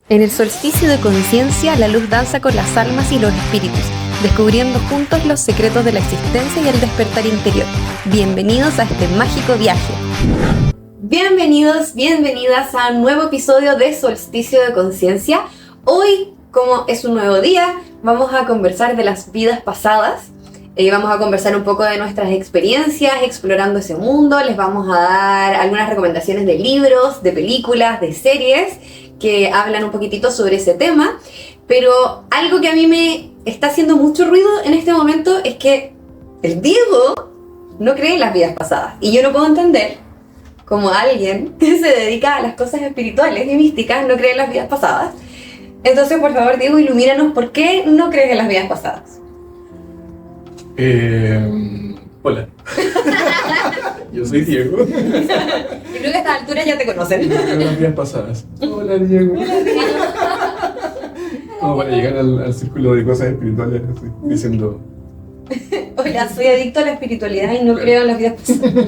En el solsticio de conciencia, la luz danza con las almas y los espíritus, descubriendo juntos los secretos de la existencia y el despertar interior. Bienvenidos a este mágico viaje. Bienvenidos, bienvenidas a un nuevo episodio de Solsticio de Conciencia. Hoy, como es un nuevo día, vamos a conversar de las vidas pasadas. Vamos a conversar un poco de nuestras experiencias explorando ese mundo. Les vamos a dar algunas recomendaciones de libros, de películas, de series que hablan un poquitito sobre ese tema. Pero algo que a mí me está haciendo mucho ruido en este momento es que el Diego no cree en las vidas pasadas. Y yo no puedo entender cómo alguien que se dedica a las cosas espirituales y místicas no cree en las vidas pasadas. Entonces, por favor, Diego, ilumínanos, ¿por qué no crees en las vidas pasadas? Hola. Yo soy Diego. Yo creo que a esta altura ya te conocen. No creo en las vidas pasadas. Hola, Diego. Como para llegar al círculo de cosas espirituales, así, diciendo... Hola, soy adicto a la espiritualidad y no creo en las vidas pasadas.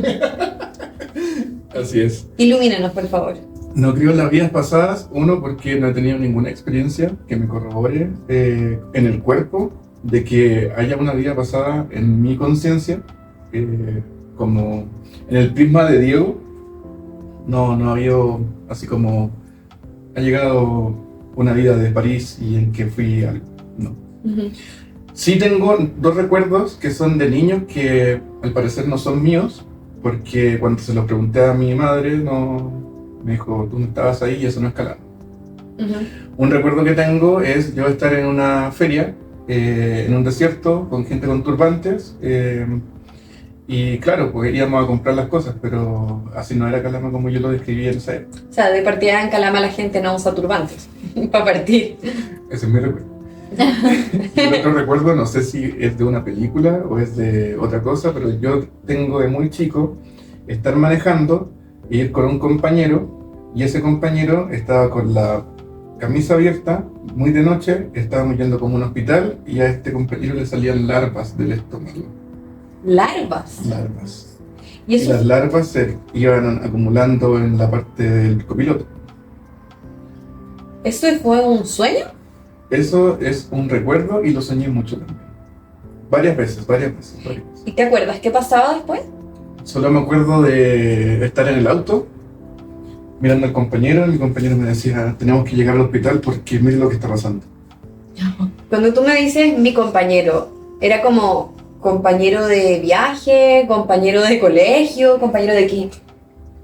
Así es. Ilumínanos, por favor. No creo en las vidas pasadas, uno, porque no he tenido ninguna experiencia que me corrobore en el cuerpo de que haya una vida pasada en mi conciencia, como en el prisma de Diego. No ha habido así como ha llegado una vida de París y en que fui algo, no. Uh-huh. Sí tengo dos recuerdos que son de niños que al parecer no son míos, porque cuando se los pregunté a mi madre, me dijo, tú no estabas ahí y eso no es Calama. Uh-huh. Un recuerdo que tengo es yo estar en una feria, en un desierto, con gente con turbantes, y claro, pues íbamos a comprar las cosas, pero así no era Calama como yo lo describí en esa época. O sea, de partida en Calama la gente no usa turbantes, para partir. Ese es mi recuerdo. Y el otro recuerdo, no sé si es de una película o es de otra cosa, pero yo tengo de muy chico estar manejando e ir con un compañero, y ese compañero estaba con la camisa abierta, muy de noche, estábamos yendo como a un hospital y a este compañero le salían larvas del estómago. ¿Larvas? Larvas. Y las larvas se iban acumulando en la parte del copiloto. ¿Eso fue un sueño? Eso es un recuerdo y lo soñé mucho también. Varias veces. ¿Y te acuerdas qué pasaba después? Solo me acuerdo de estar en el auto, mirando al compañero, y mi compañero me decía, tenemos que llegar al hospital porque mire lo que está pasando. Cuando tú me dices mi compañero, ¿era como compañero de viaje, compañero de colegio, compañero de qué?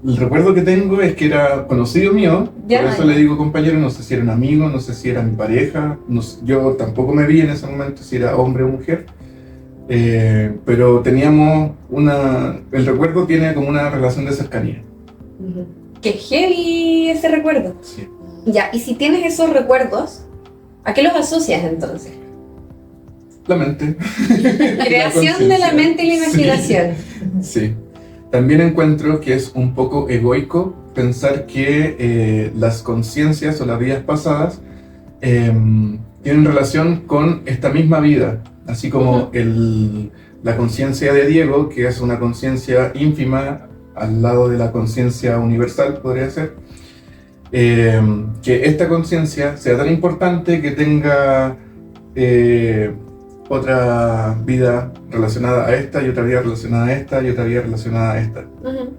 El recuerdo que tengo es que era conocido mío, por eso le digo compañero, no sé si era un amigo, no sé si era mi pareja, yo tampoco me vi en ese momento si era hombre o mujer, pero teníamos el recuerdo tiene como una relación de cercanía. Uh-huh. ¡Qué heavy ese recuerdo! Sí. Ya, y si tienes esos recuerdos, ¿a qué los asocias entonces? La mente. Creación de la mente y la imaginación. Sí. También encuentro que es un poco egoico pensar que las conciencias o las vidas pasadas tienen relación con esta misma vida, así como uh-huh. La conciencia de Diego, que es una conciencia ínfima al lado de la conciencia universal, podría ser, que esta conciencia sea tan importante que tenga otra vida relacionada a esta, y otra vida relacionada a esta, y otra vida relacionada a esta. Uh-huh.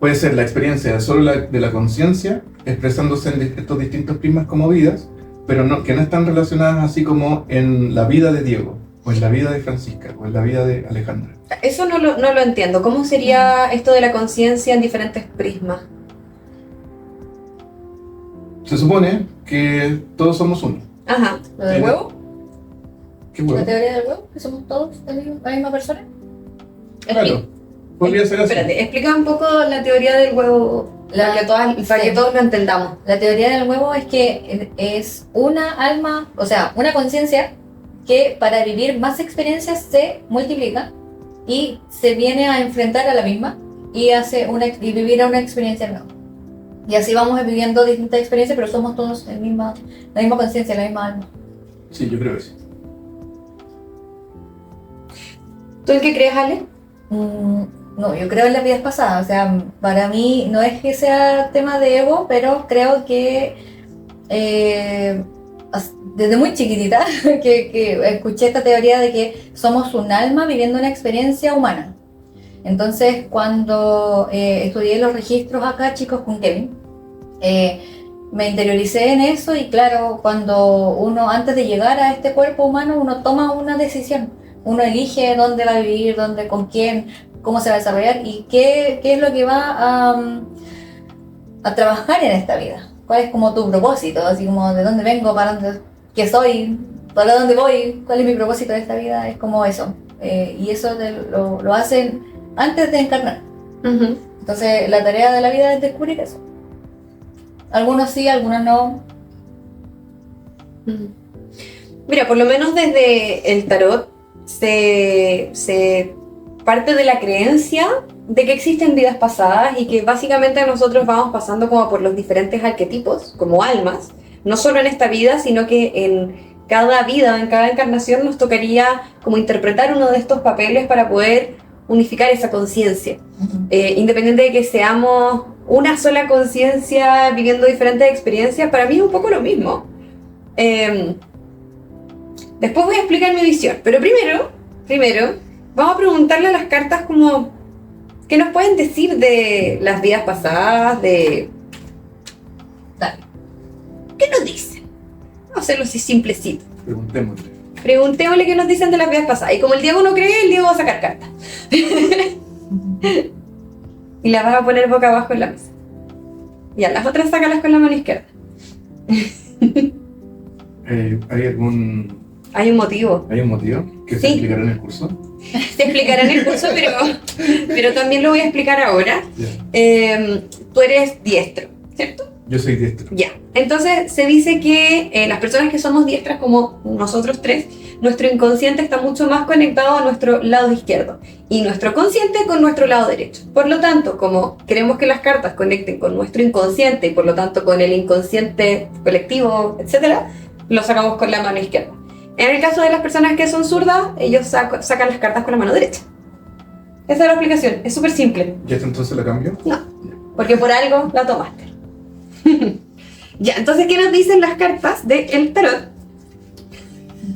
Puede ser la experiencia solo de la conciencia, expresándose en estos distintos prismas como vidas, pero que no están relacionadas así como en la vida de Diego, o en la vida de Francisca, o en la vida de Alejandra. Eso no lo entiendo. ¿Cómo sería esto de la conciencia en diferentes prismas? Se supone que todos somos uno. Ajá. ¿Lo del huevo? ¿Qué huevo? ¿La teoría del huevo? ¿Que somos todos la misma persona? Claro, podría ser así. Espérate, explica un poco la teoría del huevo para que todos lo entendamos. La teoría del huevo es que es una alma, o sea, una conciencia que para vivir más experiencias se multiplica y se viene a enfrentar a la misma y vivir a una experiencia nueva. Y así vamos viviendo distintas experiencias, pero somos todos la misma conciencia, la misma alma. Sí, yo creo que sí. ¿Tú en qué crees, Ale? No, yo creo en las vidas pasadas. O sea, para mí no es que sea tema de ego, pero creo que desde muy chiquitita que escuché esta teoría de que somos un alma viviendo una experiencia humana. Entonces, cuando estudié los registros acá, chicos, con Kevin, me interioricé en eso y claro, cuando uno, antes de llegar a este cuerpo humano, uno toma una decisión. Uno elige dónde va a vivir, dónde, con quién, cómo se va a desarrollar y qué es lo que va a trabajar en esta vida. ¿Cuál es como tu propósito? Así como de dónde vengo, para dónde, qué soy, para dónde voy, cuál es mi propósito de esta vida. Es como eso. Y eso lo hacen antes de encarnar. Ujú. Entonces la tarea de la vida es descubrir eso. Algunos sí, algunos no. Ujú. Mira, por lo menos desde el tarot se parte de la creencia de que existen vidas pasadas y que básicamente nosotros vamos pasando como por los diferentes arquetipos, como almas, no solo en esta vida, sino que en cada vida, en cada encarnación nos tocaría como interpretar uno de estos papeles para poder unificar esa conciencia. Independiente de que seamos una sola conciencia viviendo diferentes experiencias, para mí es un poco lo mismo. Después voy a explicar mi visión, pero primero vamos a preguntarle a las cartas como qué nos pueden decir de las vidas pasadas, de... Dale. ¿Qué nos dicen? Vamos a hacerlo así simplecito. Preguntémosle qué nos dicen de las vidas pasadas. Y como el Diego no cree, el Diego va a sacar cartas. Y las vas a poner boca abajo en la mesa. Y a las otras sácalas con la mano izquierda. ¿Hay un motivo. ¿Hay un motivo que se explicará en el curso? Se explicará en el curso, pero también lo voy a explicar ahora. Tú eres diestro, ¿cierto? Yo soy diestro. Ya. Entonces se dice que las personas que somos diestras, como nosotros tres, nuestro inconsciente está mucho más conectado a nuestro lado izquierdo y nuestro consciente con nuestro lado derecho. Por lo tanto, como queremos que las cartas conecten con nuestro inconsciente y por lo tanto con el inconsciente colectivo, etc., lo sacamos con la mano izquierda. En el caso de las personas que son zurdas, ellos sacan las cartas con la mano derecha. Esa es la explicación, es súper simple. ¿Ya entonces la cambio? No, porque por algo la tomaste. Ya, entonces, ¿qué nos dicen las cartas del tarot?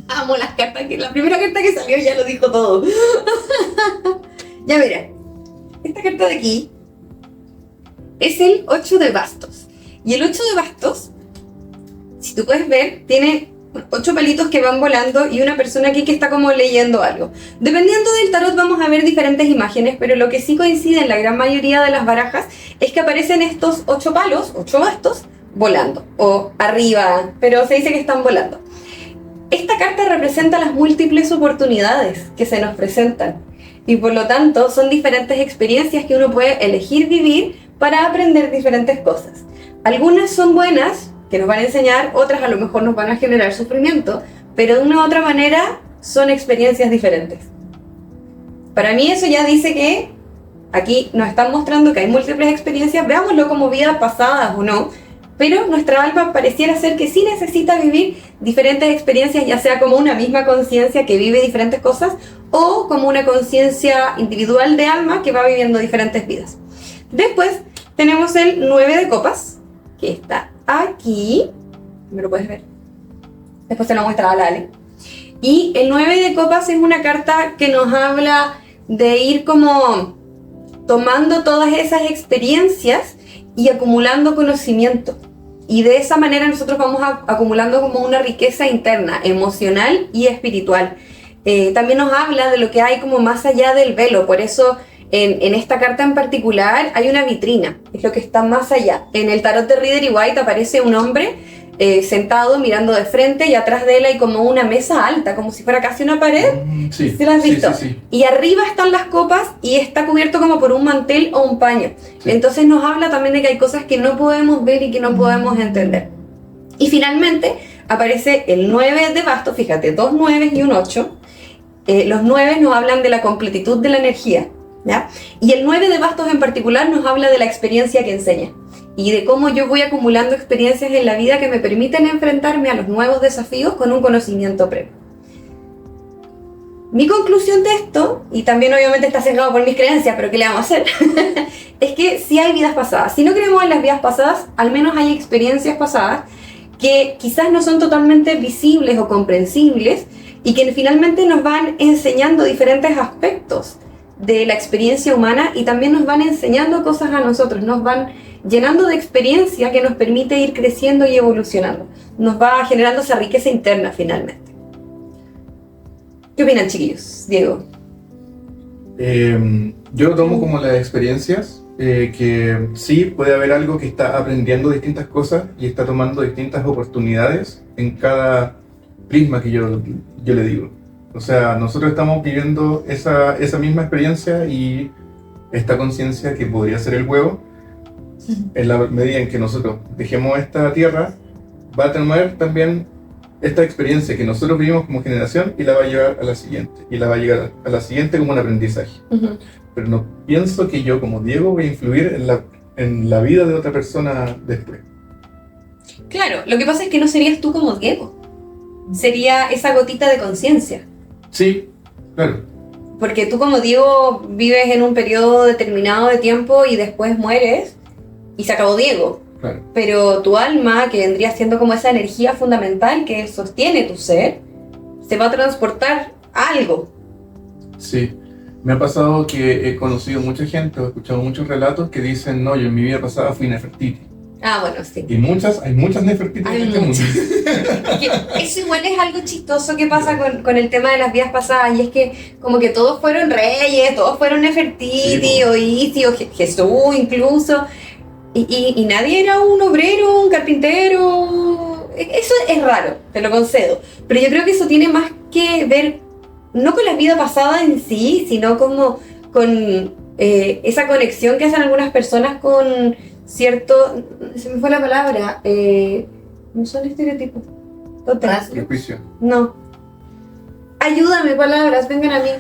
Amo las cartas, que la primera carta que salió ya lo dijo todo. Ya mira, esta carta de aquí es el 8 de bastos. Y el 8 de bastos, si tú puedes ver, tiene 8 palitos que van volando y una persona aquí que está como leyendo algo. Dependiendo del tarot vamos a ver diferentes imágenes, pero lo que sí coincide en la gran mayoría de las barajas es que aparecen estos 8 palos, 8 bastos, volando, o arriba, pero se dice que están volando. Esta carta representa las múltiples oportunidades que se nos presentan y por lo tanto son diferentes experiencias que uno puede elegir vivir para aprender diferentes cosas. Algunas son buenas, que nos van a enseñar, otras a lo mejor nos van a generar sufrimiento, pero de una u otra manera son experiencias diferentes. Para mí eso ya dice que aquí nos están mostrando que hay múltiples experiencias, veámoslo como vidas pasadas o no, pero nuestra alma pareciera ser que sí necesita vivir diferentes experiencias, ya sea como una misma conciencia que vive diferentes cosas, o como una conciencia individual de alma que va viviendo diferentes vidas. Después tenemos el 9 de copas, que está aquí, me lo puedes ver, después te lo muestra a la Ale. Y el 9 de copas es una carta que nos habla de ir como tomando todas esas experiencias y acumulando conocimiento. Y de esa manera nosotros vamos acumulando como una riqueza interna, emocional y espiritual. También nos habla de lo que hay como más allá del velo, por eso en esta carta en particular hay una vitrina, es lo que está más allá. En el tarot de Rider-Waite aparece un hombre sentado mirando de frente y atrás de él hay como una mesa alta, como si fuera casi una pared. Sí, ¿Sí lo has visto? Sí. Y arriba están las copas y está cubierto como por un mantel o un paño. Sí. Entonces nos habla también de que hay cosas que no podemos ver y que no podemos entender. Y aparece el 9 de bastos, fíjate, 2 9 y un 8. Los 9 nos hablan de la completitud de la energía, ¿ya? Y el 9 de bastos en particular nos habla de la experiencia que enseña y de cómo yo voy acumulando experiencias en la vida que me permiten enfrentarme a los nuevos desafíos con un conocimiento previo. Mi conclusión de esto, y también obviamente está sesgado por mis creencias, pero ¿qué le vamos a hacer? Es que sí hay vidas pasadas. Si no creemos en las vidas pasadas, al menos hay experiencias pasadas que quizás no son totalmente visibles o comprensibles y que finalmente nos van enseñando diferentes aspectos de la experiencia humana y también nos van enseñando cosas a nosotros, nos van llenando de experiencia que nos permite ir creciendo y evolucionando. Nos va generando esa riqueza interna finalmente. ¿Qué opinan, chiquillos? Diego. Yo lo tomo como las experiencias, que sí puede haber algo que está aprendiendo distintas cosas y está tomando distintas oportunidades en cada prisma que yo le digo. O sea, nosotros estamos viviendo esa misma experiencia y esta conciencia que podría ser el huevo, en la medida en que nosotros dejemos esta tierra, va a tener también esta experiencia que nosotros vivimos como generación y la va a llevar a la siguiente, y la va a llegar a la siguiente como un aprendizaje. Pero no pienso que yo como Diego voy a influir en la vida de otra persona después. Claro, lo que pasa es que no serías tú como Diego, sería esa gotita de conciencia. Sí, claro. Porque tú como Diego vives en un periodo determinado de tiempo y después mueres y se acabó Diego. Claro. Pero tu alma, que vendría siendo como esa energía fundamental que sostiene tu ser, se va a transportar a algo. Sí, me ha pasado que he conocido mucha gente, o he escuchado muchos relatos que dicen, no, yo en mi vida pasada fui Nefertiti. Ah, bueno, sí. Y hay muchas Nefertiti en este mundo. Eso igual es algo chistoso que pasa con el tema de las vidas pasadas, y es que como que todos fueron reyes, todos fueron Nefertiti, sí, o Isis, o Jesús incluso, y nadie era un obrero, un carpintero. Eso es raro, te lo concedo, pero yo creo que eso tiene más que ver, no con la vida pasada en sí, sino como con esa conexión que hacen algunas personas con cierto, se me fue la palabra, no son estereotipos. Prejuicio. No. Ayúdame, palabras, vengan a mí.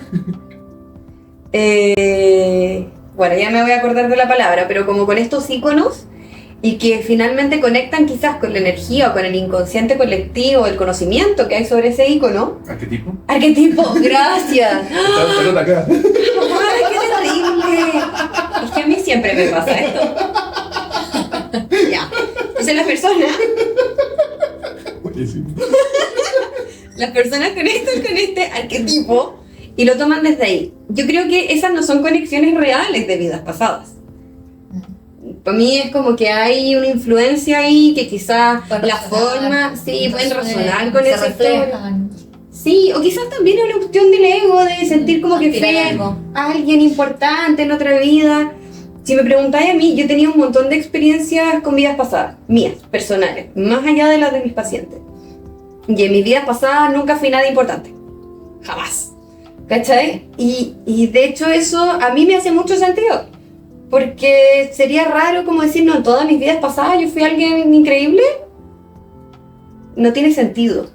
Bueno, ya me voy a acordar de la palabra, pero como con estos íconos y que finalmente conectan quizás con la energía o con el inconsciente colectivo, el conocimiento que hay sobre ese ícono. ¿Arquetipo? Arquetipo, gracias. Está acá. ¡Ay, qué terrible! Es que a mí siempre me pasa esto. Ya. Entonces las personas conectan con este arquetipo y lo toman desde ahí. Yo creo que esas no son conexiones reales de vidas pasadas. Para mí es como que hay una influencia ahí que quizás la forma, sí, pueden resonar con esa historia. Sí, o quizás también es una cuestión del ego, de sentir como que fue a alguien importante en otra vida. Si me preguntáis a mí, yo tenía un montón de experiencias con vidas pasadas, mías, personales, más allá de las de mis pacientes. Y en mis vidas pasadas nunca fui nada importante. Jamás. ¿Cachai? Y de hecho eso a mí me hace mucho sentido. Porque sería raro como decir, no, en todas mis vidas pasadas yo fui alguien increíble. No tiene sentido.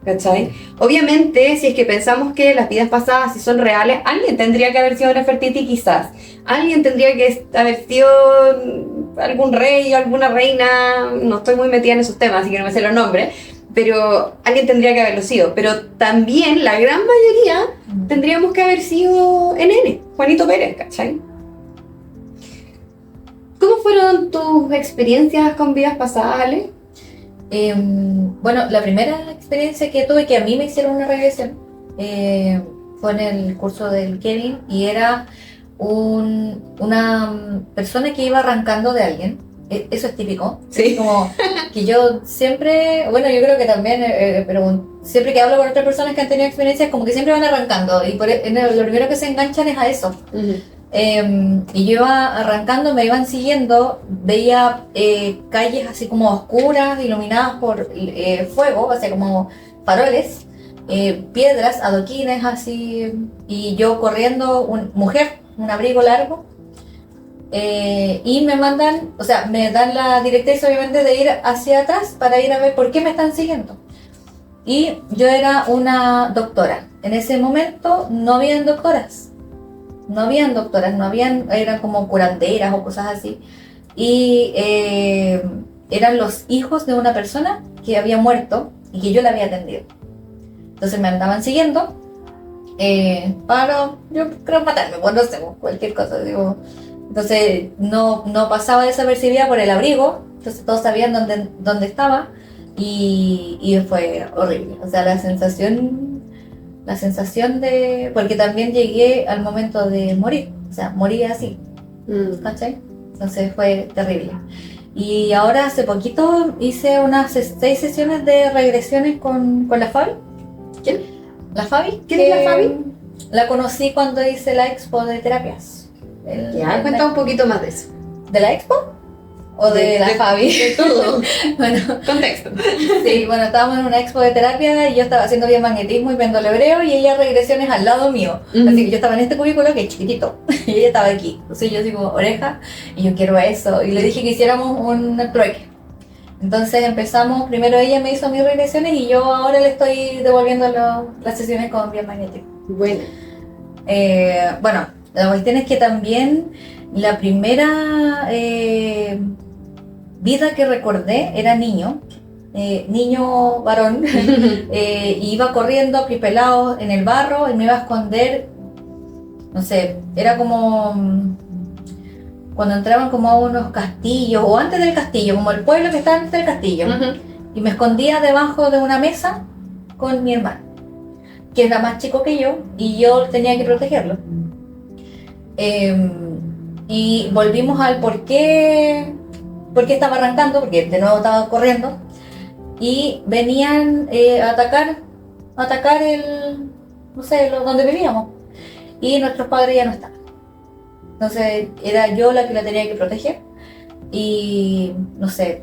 ¿Cachai? Obviamente, si es que pensamos que las vidas pasadas si son reales, alguien tendría que haber sido Nefertiti quizás. Alguien tendría que haber sido algún rey o alguna reina. No estoy muy metida en esos temas, así que no me sé los nombres. Pero alguien tendría que haberlo sido. Pero también la gran mayoría tendríamos que haber sido NN, Juanito Pérez, ¿cachai? ¿Cómo fueron tus experiencias con vidas pasadas, Ale? Bueno, la primera experiencia que tuve, que a mí me hicieron una regresión, fue en el curso del Kevin, y era una persona que iba arrancando de alguien. Eso es típico. Sí. Como que yo siempre, bueno, yo creo que también, pero siempre que hablo con otras personas que han tenido experiencias, como que siempre van arrancando, y lo primero que se enganchan es a eso. Y yo iba arrancando, me iban siguiendo, veía calles así como oscuras, iluminadas por fuego, o sea, como faroles, piedras, adoquines así, y yo corriendo, mujer, un abrigo largo, y me mandan, o sea, me dan la directriz obviamente de ir hacia atrás para ir a ver por qué me están siguiendo. Y yo era una doctora. En ese momento no habían doctoras, eran como curanderas o cosas así. Y eran los hijos de una persona que había muerto y que yo la había atendido. Entonces me andaban siguiendo para, yo creo, matarme, bueno, no sé, cualquier cosa, digo. Entonces no pasaba desapercibida por el abrigo, entonces todos sabían dónde estaba. y fue horrible. O sea, la sensación de... Porque también llegué al momento de morir, o sea, morí así, ¿cachai? Entonces fue terrible. Y ahora hace poquito hice unas 6 sesiones de regresiones con la Fabi. ¿Quién? La Fabi. ¿Quién es la Fabi? La conocí cuando hice la expo de terapias. Ya, cuenta un poquito más de eso. ¿De la expo? ¿O de la Fabi? De todo. Bueno, Contexto. sí, bueno, estábamos en una expo de terapia y yo estaba haciendo biomagnetismo y péndulo hebreo y ella regresiones al lado mío. Así que yo estaba en este cubículo que es chiquitito y ella estaba aquí. Entonces yo digo, oreja, y yo quiero eso. Y le dije que hiciéramos un trueque. Entonces empezamos, primero ella me hizo mis regresiones y yo ahora le estoy devolviendo las sesiones con biomagnetismo. Bueno. Bueno, la cuestión es que también la primera vida que recordé era niño varón, iba corriendo pelado en el barro y me iba a esconder, no sé, era como cuando entraban como a unos castillos, o antes del castillo, como el pueblo que está antes del castillo, y me escondía debajo de una mesa con mi hermano, que era más chico que yo, y yo tenía que protegerlo. Y volvimos al por qué estaba arrancando, porque de nuevo estaba corriendo, y venían a atacar no sé, donde vivíamos, y nuestros padres ya no estaban. Entonces era yo la que la tenía que proteger, y no sé,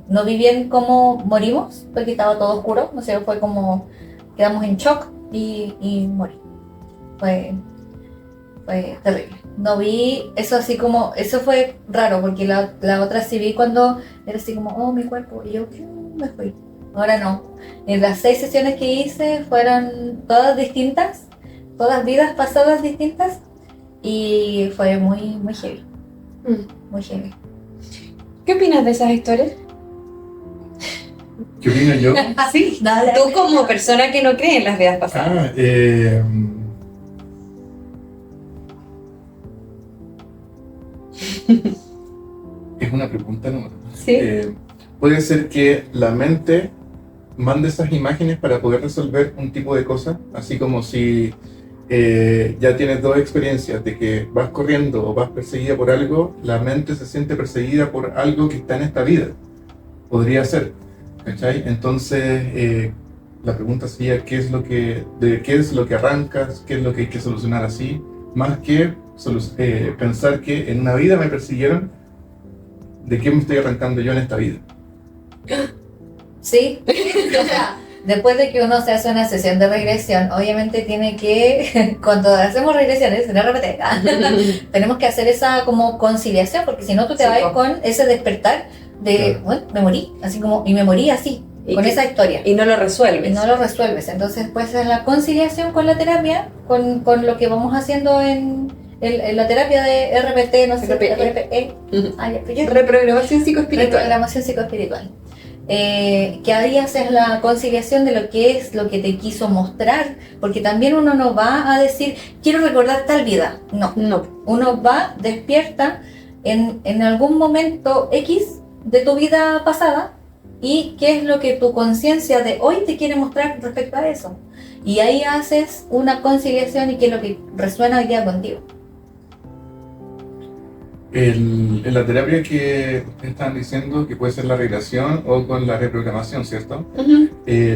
no vi bien cómo morimos, porque estaba todo oscuro, no sé, fue como, quedamos en shock y morí. Fue terrible. No vi eso así como, eso fue raro, porque la otra sí vi cuando era así como, oh, mi cuerpo, y yo me fui. Ahora no. En las 6 sesiones que hice fueron todas distintas, todas vidas pasadas distintas, y fue muy, muy heavy. Muy heavy. ¿Qué opinas de esas historias? ¿Qué opino yo? Sí, Dale. tú como persona que no cree en las vidas pasadas. Es una pregunta número. Sí. Puede ser que la mente mande esas imágenes para poder resolver un tipo de cosa, así como si ya tienes 2 experiencias de que vas corriendo o vas perseguida por algo, la mente se siente perseguida por algo que está en esta vida. Podría ser, ¿cachai? Entonces, la pregunta sería qué es lo que arrancas, qué es lo que hay que solucionar así, más que pensar que en una vida me persiguieron, ¿de qué me estoy arrancando yo en esta vida? Sí, o sea, después de que uno se hace una sesión de regresión, obviamente tiene que, cuando hacemos regresiones en RPT, tenemos que hacer esa como conciliación, porque si no tú te vas con ese despertar de, claro, bueno, me morí, así como, y me morí así, con esa historia. Y no lo resuelves. Y no lo resuelves. Entonces, pues es la conciliación con la terapia, con lo que vamos haciendo en la terapia de RPT, no sé, RPE. Reprogramación psicoespiritual. Reprogramación psicoespiritual. Que ahí haces la conciliación de lo que es lo que te quiso mostrar, porque también uno no va a decir, quiero recordar tal vida. No. Uno va, despierta en algún momento X de tu vida pasada, y qué es lo que tu conciencia de hoy te quiere mostrar respecto a eso. Y ahí haces una conciliación y qué es lo que resuena hoy día contigo. En la terapia que están diciendo que puede ser la regresión o con la reprogramación, ¿cierto?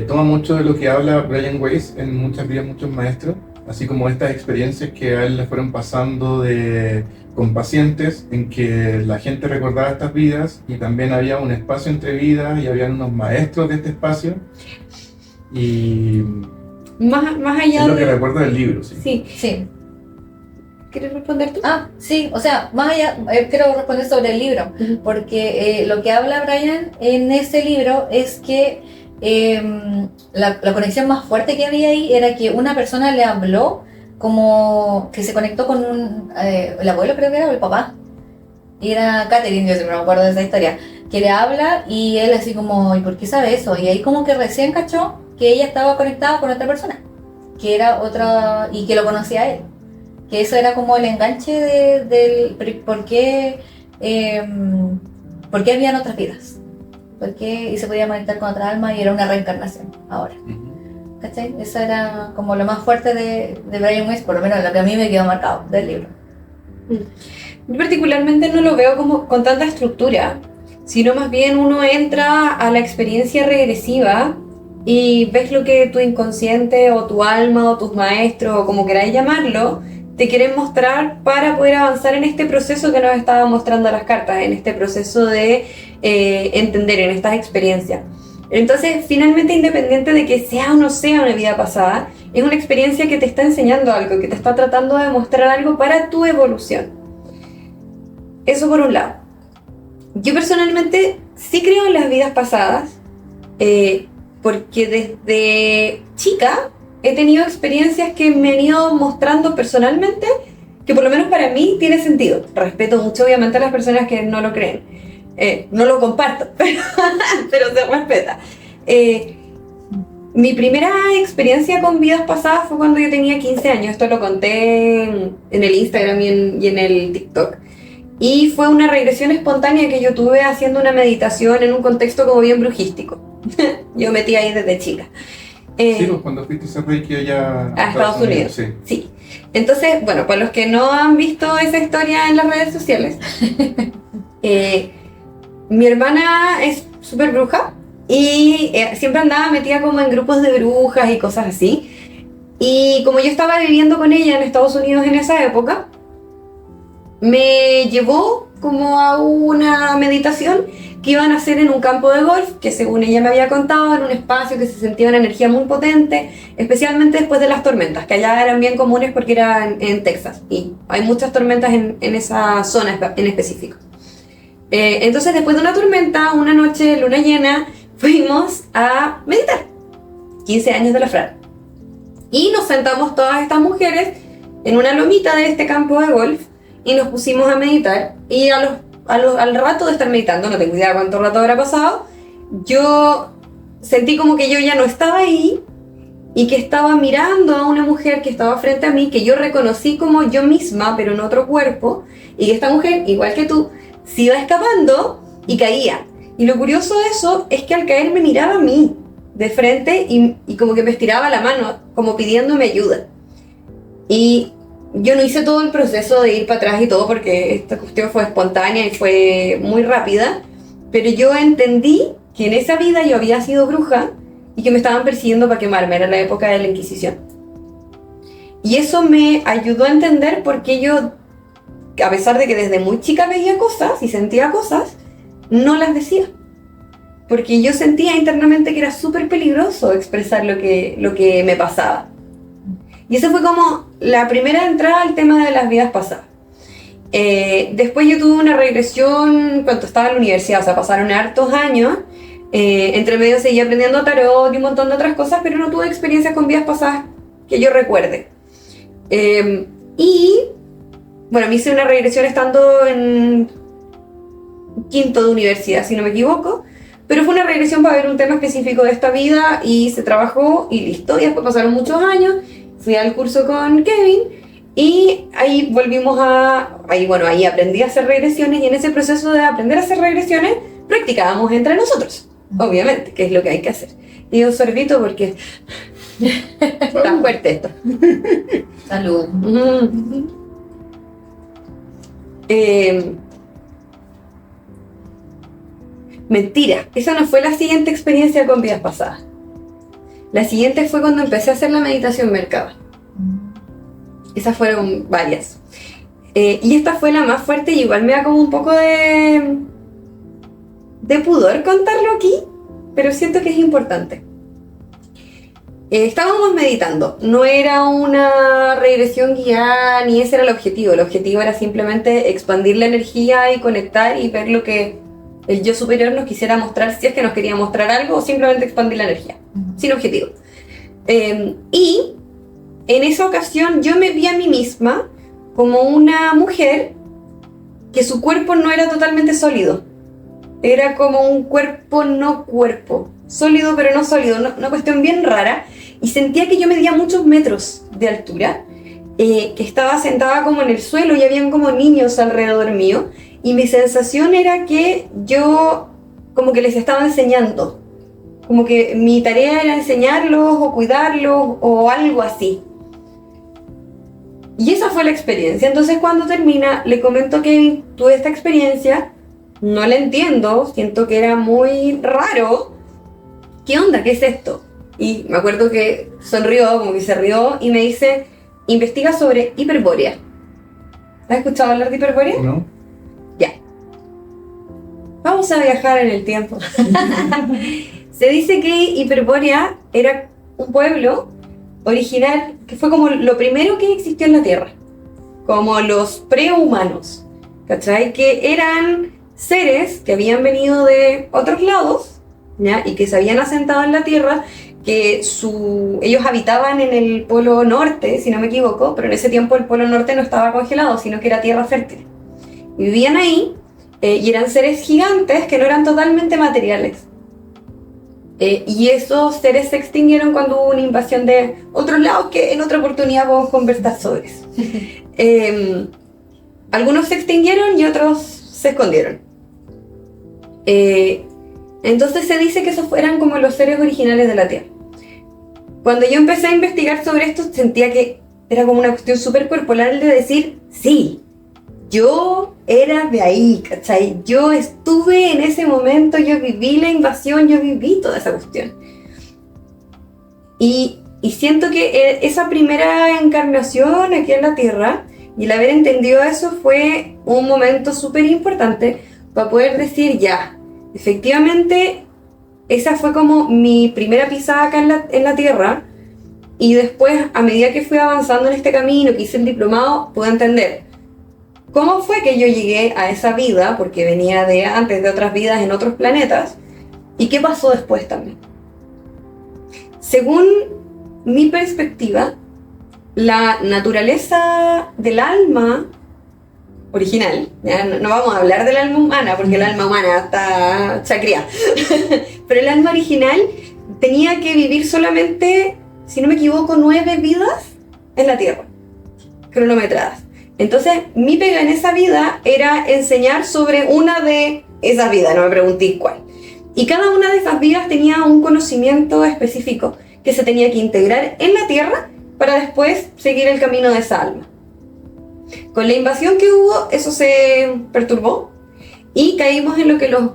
Toma mucho de lo que habla Brian Weiss en muchas vidas, muchos maestros, así como estas experiencias que a él le fueron pasando con pacientes en que la gente recordaba estas vidas y también había un espacio entre vidas y habían unos maestros de este espacio, y Más allá es lo de... que recuerdo del libro, sí. Sí. ¿Quieres responder tú? Sí, o sea, más allá, quiero responder sobre el libro, porque lo que habla Brian en ese libro es que la conexión más fuerte que había ahí era que una persona le habló, como que se conectó con el abuelo, creo que era, o el papá, y era Catherine, yo siempre me acuerdo de esa historia, que le habla y él así como, ¿y por qué sabe eso? Y ahí como que recién cachó que ella estaba conectada con otra persona, que era otra, y que lo conocía a él. Que eso era como el enganche del por qué habían otras vidas. porque y se podía conectar con otra alma y era una reencarnación ahora. ¿Cachai? Eso era como lo más fuerte de Brian Weiss, por lo menos lo que a mí me quedó marcado del libro. Yo particularmente no lo veo como con tanta estructura, sino más bien uno entra a la experiencia regresiva y ves lo que tu inconsciente o tu alma o tus maestros o como queráis llamarlo te quieren mostrar para poder avanzar en este proceso que nos estaba mostrando las cartas, en este proceso de entender, en estas experiencias. Entonces, finalmente, independiente de que sea o no sea una vida pasada, es una experiencia que te está enseñando algo, que te está tratando de mostrar algo para tu evolución. Eso por un lado. Yo personalmente sí creo en las vidas pasadas, porque desde chica he tenido experiencias que me han ido mostrando personalmente que por lo menos para mí tiene sentido. Respeto mucho obviamente a las personas que no lo creen. No lo comparto, pero se respeta. Mi primera experiencia con vidas pasadas fue cuando yo tenía 15 años. Esto lo conté en el Instagram y en el TikTok. Y fue una regresión espontánea que yo tuve haciendo una meditación en un contexto como bien brujístico. Yo metí ahí desde chica. Sí, pues cuando fuiste a hacer Reiki allá a Estados Unidos. Sí. Sí. Entonces, bueno, para los que no han visto esa historia en las redes sociales, mi hermana es súper bruja y siempre andaba metida como en grupos de brujas y cosas así. Y como yo estaba viviendo con ella en Estados Unidos en esa época, me llevó como a una meditación que iban a hacer en un campo de golf, que según ella me había contado, en un espacio que se sentía una energía muy potente, especialmente después de las tormentas, que allá eran bien comunes porque era en Texas, y hay muchas tormentas en esa zona en específico. Entonces, después de una tormenta, una noche, luna llena, fuimos a meditar, 15 años de la Fran. Y nos sentamos todas estas mujeres en una lomita de este campo de golf, y nos pusimos a meditar, y al rato de estar meditando, no tengo idea cuánto rato habrá pasado, yo sentí como que yo ya no estaba ahí, y que estaba mirando a una mujer que estaba frente a mí, que yo reconocí como yo misma, pero en otro cuerpo, y que esta mujer, igual que tú, se iba escapando y caía. Y lo curioso de eso es que al caer me miraba a mí, de frente, y como que me estiraba la mano, como pidiéndome ayuda. Y yo no hice todo el proceso de ir para atrás y todo porque esta cuestión fue espontánea y fue muy rápida, pero yo entendí que en esa vida yo había sido bruja y que me estaban persiguiendo para quemarme, era la época de la Inquisición. Y eso me ayudó a entender por qué yo, a pesar de que desde muy chica veía cosas y sentía cosas, no las decía. Porque yo sentía internamente que era súper peligroso expresar lo que me pasaba. Y esa fue como la primera entrada al tema de las vidas pasadas. Después yo tuve una regresión cuando estaba en la universidad, o sea, pasaron hartos años. Entre medio seguí aprendiendo tarot y un montón de otras cosas, pero no tuve experiencias con vidas pasadas que yo recuerde. Y bueno, me hice una regresión estando en quinto de universidad, si no me equivoco, pero fue una regresión para ver un tema específico de esta vida y se trabajó y listo. Y después pasaron muchos años. Fui al curso con Kevin y ahí volvimos ahí aprendí a hacer regresiones, y en ese proceso de aprender a hacer regresiones practicábamos entre nosotros, obviamente, que es lo que hay que hacer. Y un sorbito porque está fuerte esto. Salud. Mentira, esa no fue la siguiente experiencia con vidas pasadas. La siguiente fue cuando empecé a hacer la meditación Merkaba. Esas fueron varias. Y esta fue la más fuerte y igual me da como un poco de pudor contarlo aquí, pero siento que es importante. Estábamos meditando, no era una regresión guiada ni ese era el objetivo. El objetivo era simplemente expandir la energía y conectar y ver lo que el yo superior nos quisiera mostrar, si es que nos quería mostrar algo, o simplemente expandir la energía, sin objetivo. Y en esa ocasión yo me vi a mí misma como una mujer que su cuerpo no era totalmente sólido. Era como un cuerpo no cuerpo, sólido pero no sólido, una cuestión bien rara. Y sentía que yo medía muchos metros de altura, que estaba sentada como en el suelo y habían como niños alrededor mío. Y mi sensación era que yo como que les estaba enseñando. Como que mi tarea era enseñarlos o cuidarlos o algo así. Y esa fue la experiencia. Entonces cuando termina, le comento que tuve esta experiencia, no la entiendo, siento que era muy raro. ¿Qué onda? ¿Qué es esto? Y me acuerdo que sonrió, como que se rió y me dice, investiga sobre hiperbórea. ¿Has escuchado hablar de hiperbórea? ¿No? Ya. Vamos a viajar en el tiempo. Se dice que Hiperbórea era un pueblo original que fue como lo primero que existió en la Tierra, como los prehumanos, ¿cachai? Que eran seres que habían venido de otros lados, ¿ya? Y que se habían asentado en la Tierra, que ellos habitaban en el Polo Norte, si no me equivoco, pero en ese tiempo el Polo Norte no estaba congelado, sino que era tierra fértil. Y vivían ahí, y eran seres gigantes que no eran totalmente materiales. Y esos seres se extinguieron cuando hubo una invasión de otros lados que en otra oportunidad vamos a conversar sobre eso. Algunos se extinguieron y otros se escondieron. Entonces se dice que esos eran como los seres originales de la Tierra. Cuando yo empecé a investigar sobre esto, sentía que era como una cuestión súper corporal de decir, sí, yo era de ahí, ¿cachai? Yo estuve en ese momento, yo viví la invasión, yo viví toda esa cuestión. Y siento que esa primera encarnación aquí en la Tierra, y el haber entendido eso fue un momento súper importante para poder decir, ya, efectivamente, esa fue como mi primera pisada acá en la Tierra, y después, a medida que fui avanzando en este camino, que hice el diplomado, pude entender cómo fue que yo llegué a esa vida, porque venía de antes de otras vidas en otros planetas, y qué pasó después también. Según mi perspectiva, la naturaleza del alma original, ya no vamos a hablar del alma humana, porque el alma humana está chacría, pero el alma original tenía que vivir solamente, si no me equivoco, 9 vidas en la Tierra, cronometradas. Entonces, mi pega en esa vida era enseñar sobre una de esas vidas, no me preguntéis cuál. Y cada una de esas vidas tenía un conocimiento específico que se tenía que integrar en la Tierra para después seguir el camino de esa alma. Con la invasión que hubo, eso se perturbó y caímos en lo que los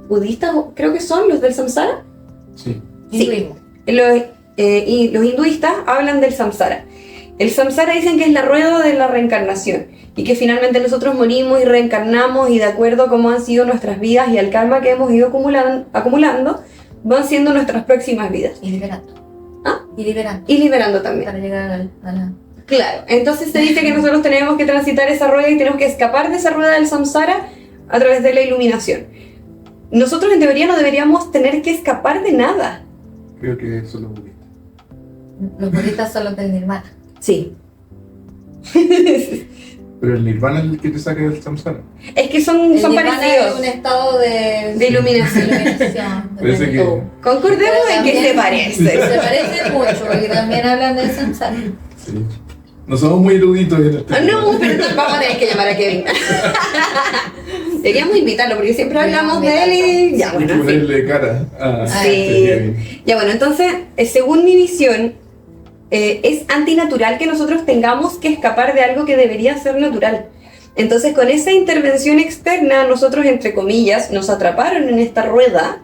budistas, creo que son los del samsara. Sí. Hinduismo. Y los hinduistas hablan del samsara. El samsara dicen que es la rueda de la reencarnación y que finalmente nosotros morimos y reencarnamos y de acuerdo a cómo han sido nuestras vidas y al karma que hemos ido acumulando van siendo nuestras próximas vidas. Y liberando. ¿Ah? Y liberando. Y liberando también. Para llegar a la... Claro, entonces se dice que nosotros tenemos que transitar esa rueda y tenemos que escapar de esa rueda del samsara a través de la iluminación. Nosotros en teoría no deberíamos tener que escapar de nada. Creo que son los budistas. Los budistas son los del nirvana. Sí. Pero el nirvana es el que te saca del samsara. Es que son El nirvana parecidos. es un estado De iluminación. Parece que- Concordemos en que se Se parece. parecen mucho porque también hablan del samsara. Sí. No somos muy eruditos en este tema. No, pero entonces vamos a tener que llamar a Kevin. Deberíamos invitarlo porque siempre hablamos de él y... Ya, Hay bueno, que en fin. ponerle cara a Sí. Kevin. Ya, bueno, entonces, según mi visión, es antinatural que nosotros tengamos que escapar de algo que debería ser natural. Entonces, con esa intervención externa, nosotros, entre comillas, nos atraparon en esta rueda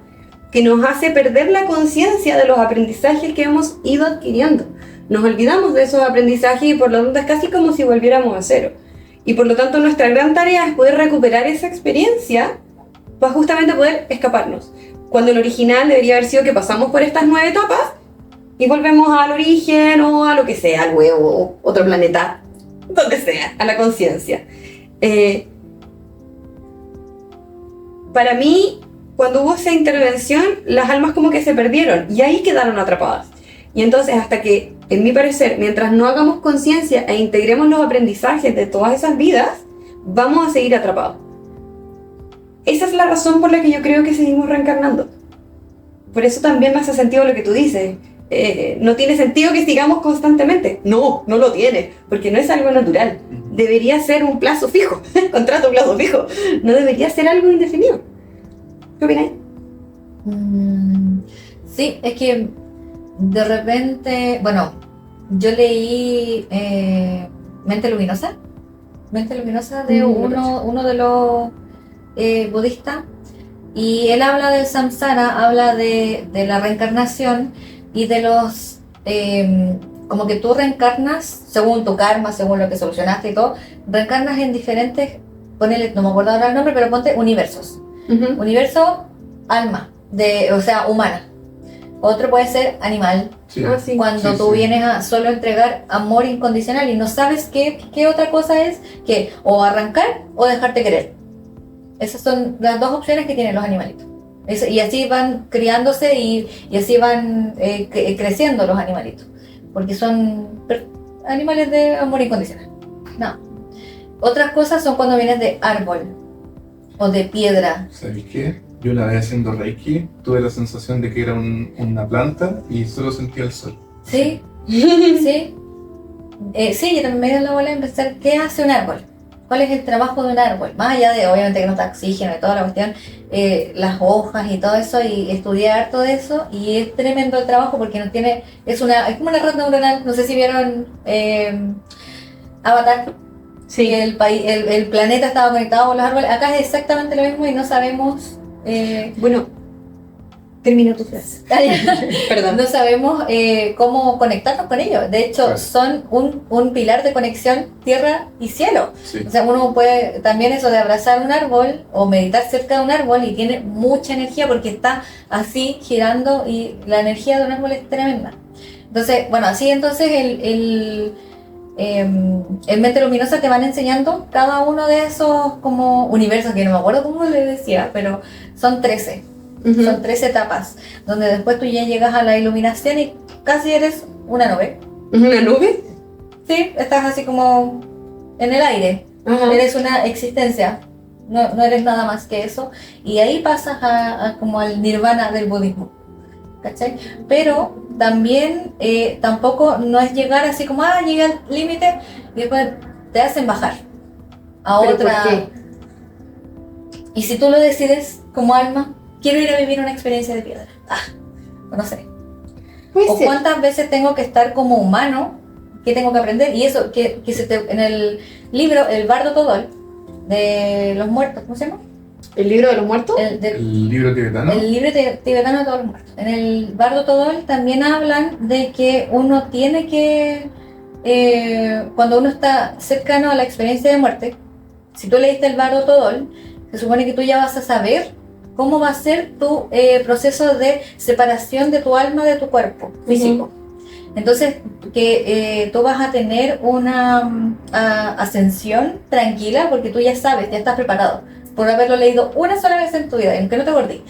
que nos hace perder la conciencia de los aprendizajes que hemos ido adquiriendo. Nos olvidamos de esos aprendizajes y por lo tanto es casi como si volviéramos a cero. Y por lo tanto nuestra gran tarea es poder recuperar esa experiencia para justamente poder escaparnos. Cuando el original debería haber sido que pasamos por estas 9 etapas y volvemos al origen o a lo que sea, al huevo, o otro planeta, donde sea, a la conciencia. Para mí, cuando hubo esa intervención, las almas como que se perdieron y ahí quedaron atrapadas. Y entonces hasta que, en mi parecer, mientras no hagamos conciencia e integremos los aprendizajes de todas esas vidas, vamos a seguir atrapados. Esa es la razón por la que yo creo que seguimos reencarnando. Por eso también me hace sentido lo que tú dices. No tiene sentido que sigamos constantemente. No, no lo tiene, porque no es algo natural. Debería ser un plazo fijo, contrato plazo fijo. No debería ser algo indefinido. ¿Qué opináis? Sí, es que de repente, bueno, yo leí Mente Luminosa de uno de los budistas, y él habla del samsara, habla de la reencarnación y de los, como que tú reencarnas según tu karma, según lo que solucionaste y todo, reencarnas en diferentes, ponele, no me acuerdo ahora el nombre, pero ponte universos. Universo, alma, o sea, humana. Otro puede ser animal. Sí. Cuando tú vienes a solo entregar amor incondicional y no sabes qué otra cosa es, que o arrancar o dejarte querer. Esas son las dos opciones que tienen los animalitos. Y así van criándose y así van creciendo los animalitos. Porque son animales de amor incondicional. No. Otras cosas son cuando vienes de árbol o de piedra. ¿Sabes qué? Yo una vez haciendo Reiki tuve la sensación de que era una planta y solo sentía el sol. Sí, sí. Sí, yo también me dio la bola en pensar qué hace un árbol. ¿Cuál es el trabajo de un árbol? Más allá de, obviamente, que no está oxígeno y toda la cuestión, las hojas y todo eso, y estudiar todo eso, y es tremendo el trabajo porque no tiene, es como una red neuronal. No sé si vieron Avatar. Sí. El planeta estaba conectado con los árboles. Acá es exactamente lo mismo y no sabemos. Bueno, termina tu frase. Perdón. No sabemos cómo conectarnos con ellos. De hecho, claro, son un pilar de conexión tierra y cielo. Sí. O sea, uno puede también eso de abrazar un árbol o meditar cerca de un árbol y tiene mucha energía porque está así girando y la energía de un árbol es tremenda. Entonces, bueno, así entonces en Mente Luminosa te van enseñando cada uno de esos como universos, que no me acuerdo cómo le decía, pero son 13. Son 13 etapas, donde después tú ya llegas a la iluminación y casi eres una nube. ¿Una nube? Sí, estás así como en el aire. Eres una existencia, no eres nada más que eso. Y ahí pasas a como al nirvana del budismo, ¿cachai? Pero también tampoco no es llegar así como, llegué al límite y después te hacen bajar a otra. ¿Por qué? Y si tú lo decides como alma, quiero ir a vivir una experiencia de piedra. No sé. O cuántas veces tengo que estar como humano, qué tengo que aprender. Y eso, en el libro El Bardo Todol, de los muertos, ¿cómo se llama? ¿El libro de los muertos? ¿El libro tibetano? El libro tibetano de todos los muertos. En el Bardo Todol también hablan de que uno tiene que, cuando uno está cercano a la experiencia de muerte, si tú leíste el Bardo Todol, se supone que tú ya vas a saber cómo va a ser tu proceso de separación de tu alma de tu cuerpo físico. Entonces, que tú vas a tener una ascensión tranquila porque tú ya sabes, ya estás preparado por haberlo leído una sola vez en tu vida, aunque no te acordé.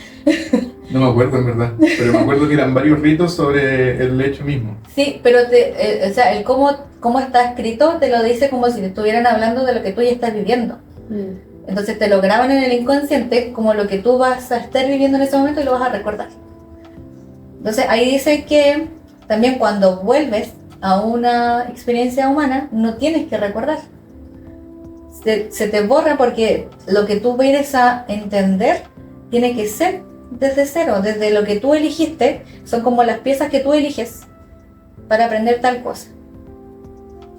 No me acuerdo en verdad, pero me acuerdo que eran varios ritos sobre el hecho mismo. Sí, pero o sea, el cómo está escrito te lo dice como si te estuvieran hablando de lo que tú ya estás viviendo. Entonces te lo graban en el inconsciente como lo que tú vas a estar viviendo en ese momento y lo vas a recordar. Entonces ahí dice que también cuando vuelves a una experiencia humana no tienes que recordar. Se te borra porque lo que tú vienes a entender tiene que ser desde cero, desde lo que tú eligiste. Son como las piezas que tú eliges para aprender tal cosa.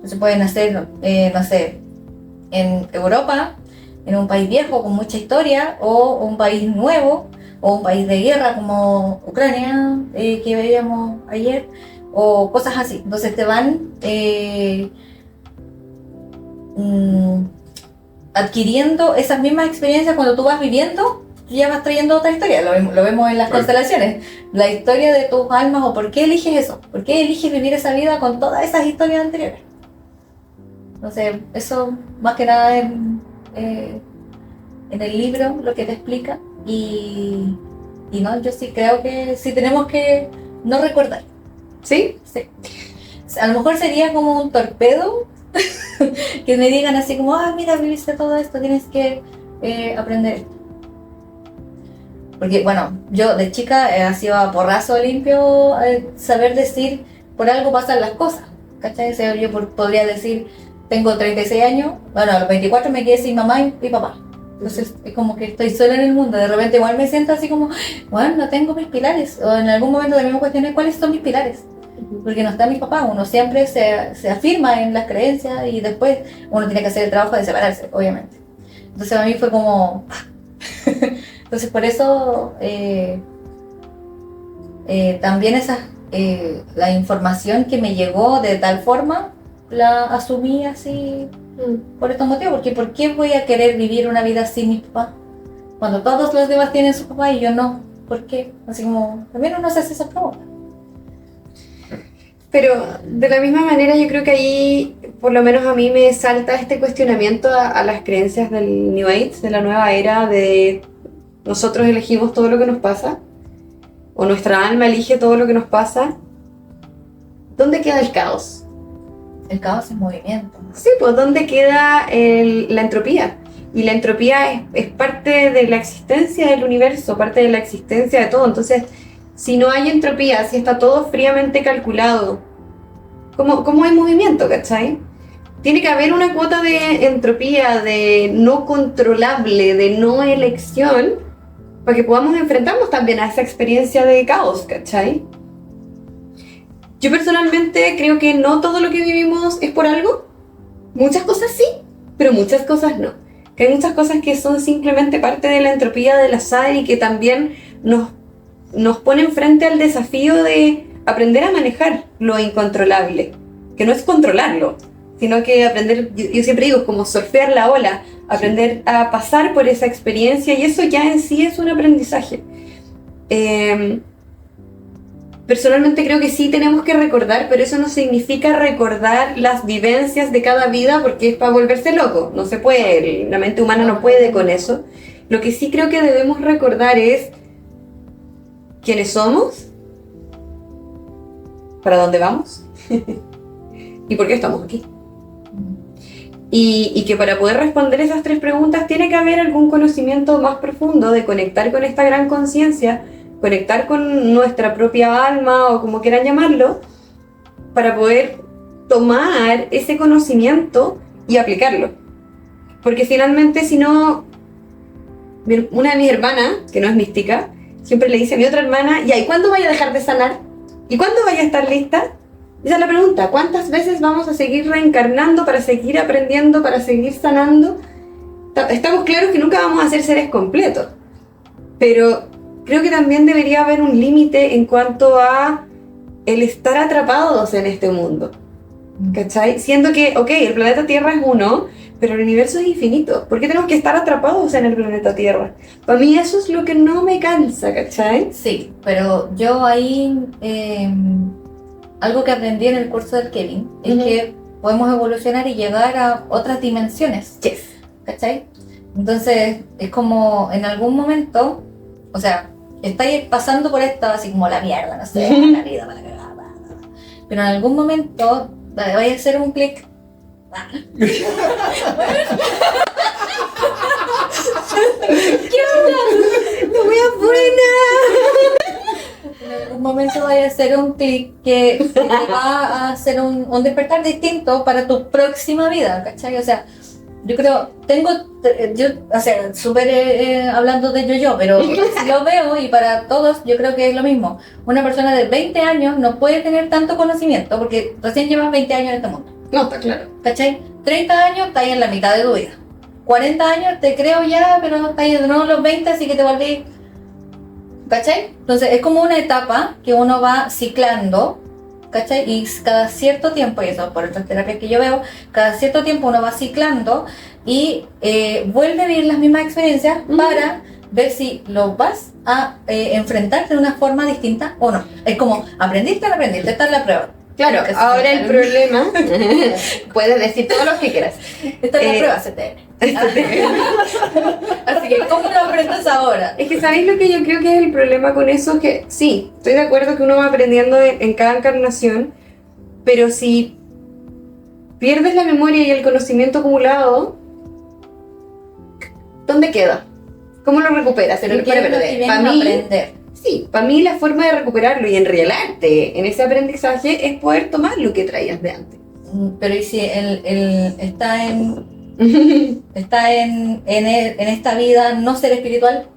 Se pueden hacer, no sé, en Europa, en un país viejo con mucha historia, o un país nuevo, o un país de guerra como Ucrania, que veíamos ayer, o cosas así. Entonces te van adquiriendo esas mismas experiencias. Cuando tú vas viviendo, tú ya vas trayendo otra historia. Lo vemos en las constelaciones, la historia de tus almas, o por qué eliges eso, por qué eliges vivir esa vida con todas esas historias anteriores. Entonces eso más que nada en el libro lo que te explica, y no, yo sí creo que sí tenemos que no recordar. ¿Sí? Sí. A lo mejor sería como un torpedo que me digan así como, mira, viviste todo esto, tienes que aprender esto. Porque bueno, yo de chica ha sido a porrazo limpio saber decir, por algo pasan las cosas, ¿cachai? O sea, yo podría decir, tengo 36 años, bueno, a los 24 me quedé sin mamá y papá. Entonces es como que estoy sola en el mundo. De repente igual me siento así como, bueno, no tengo mis pilares. O en algún momento también me cuestioné cuáles son mis pilares. Porque no está mi papá. Uno siempre se afirma en las creencias y después uno tiene que hacer el trabajo de separarse, obviamente. Entonces a mí fue como... Entonces por eso también la información que me llegó de tal forma la asumí así por estos motivos, porque ¿por qué voy a querer vivir una vida sin mi papá? Cuando todos los demás tienen su papá y yo no, ¿por qué? Así como, también uno se hace esa pregunta. Pero de la misma manera yo creo que ahí, por lo menos a mí me salta este cuestionamiento a las creencias del New Age, de la nueva era, de nosotros elegimos todo lo que nos pasa, o nuestra alma elige todo lo que nos pasa. ¿Dónde queda el caos? El caos es movimiento. Sí, pues ¿dónde queda la entropía? Y la entropía es parte de la existencia del universo, parte de la existencia de todo. Entonces, si no hay entropía, si está todo fríamente calculado, ¿cómo hay movimiento, cachai? Tiene que haber una cuota de entropía, de no controlable, de no elección, para que podamos enfrentarnos también a esa experiencia de caos, ¿cachai? Yo personalmente creo que no todo lo que vivimos es por algo. Muchas cosas sí, pero muchas cosas no. Que hay muchas cosas que son simplemente parte de la entropía del azar y que también nos ponen frente al desafío de aprender a manejar lo incontrolable. Que no es controlarlo, sino que aprender, yo siempre digo, es como surfear la ola, aprender a pasar por esa experiencia, y eso ya en sí es un aprendizaje. Personalmente creo que sí tenemos que recordar, pero eso no significa recordar las vivencias de cada vida, porque es para volverse loco, no se puede, la mente humana no puede con eso. Lo que sí creo que debemos recordar es quiénes somos, para dónde vamos y por qué estamos aquí. Y que para poder responder esas tres preguntas tiene que haber algún conocimiento más profundo de conectar con esta gran conciencia, conectar con nuestra propia alma o como quieran llamarlo, para poder tomar ese conocimiento y aplicarlo. Porque finalmente, si no, una de mis hermanas, que no es mística, siempre le dice a mi otra hermana, ¿y cuándo vaya a dejar de sanar? ¿Y cuándo vaya a estar lista? Esa es la pregunta, ¿cuántas veces vamos a seguir reencarnando para seguir aprendiendo, para seguir sanando? Estamos claros que nunca vamos a ser seres completos, pero creo que también debería haber un límite en cuanto a el estar atrapados en este mundo, ¿cachai? Siendo que, ok, el planeta Tierra es uno, pero el universo es infinito. ¿Por qué tenemos que estar atrapados en el planeta Tierra? Para mí eso es lo que no me cansa, ¿cachai? Sí, pero yo ahí, algo que aprendí en el curso del Kevin, es que podemos evolucionar y llegar a otras dimensiones, Yes. ¿cachai? Entonces, es como en algún momento, o sea, estáis pasando por esto así como la mierda, no sé, la vida, para cagar, pero en algún momento vaya a hacer un clic. ¡Qué onda! ¡No voy a buena! En algún momento vaya a hacer un clic que te va a hacer un despertar distinto para tu próxima vida, ¿cachai? O sea, yo creo, o sea, súper hablando de yo, pero si lo veo y para todos yo creo que es lo mismo. Una persona de 20 años no puede tener tanto conocimiento porque recién llevas 20 años en este mundo. No, está claro. ¿Cachai? 30 años estás en la mitad de tu vida. 40 años te creo ya, pero estás de nuevo los 20, así que te volví. ¿Cachai? Entonces es como una etapa que uno va ciclando, ¿cachai? Y cada cierto tiempo, y eso por otras terapias que yo veo, cada cierto tiempo uno va ciclando y vuelve a vivir las mismas experiencias para ver si lo vas a enfrentar de una forma distinta o no. Es como, aprendiste, esta es la prueba. Claro, ahora el problema, puedes decir todo lo que quieras. Esta es la prueba CTN. Así que, ¿cómo lo aprendes ahora? Es que ¿sabéis lo que yo creo que es el problema con eso? Que sí, estoy de acuerdo que uno va aprendiendo en cada encarnación, pero si pierdes la memoria y el conocimiento acumulado, ¿dónde queda? ¿Cómo lo recuperas? Para mí, aprender. Sí, para mí la forma de recuperarlo y enrielarte en ese aprendizaje es poder tomar lo que traías de antes. Pero ¿y si él está en está en esta vida no ser espiritual,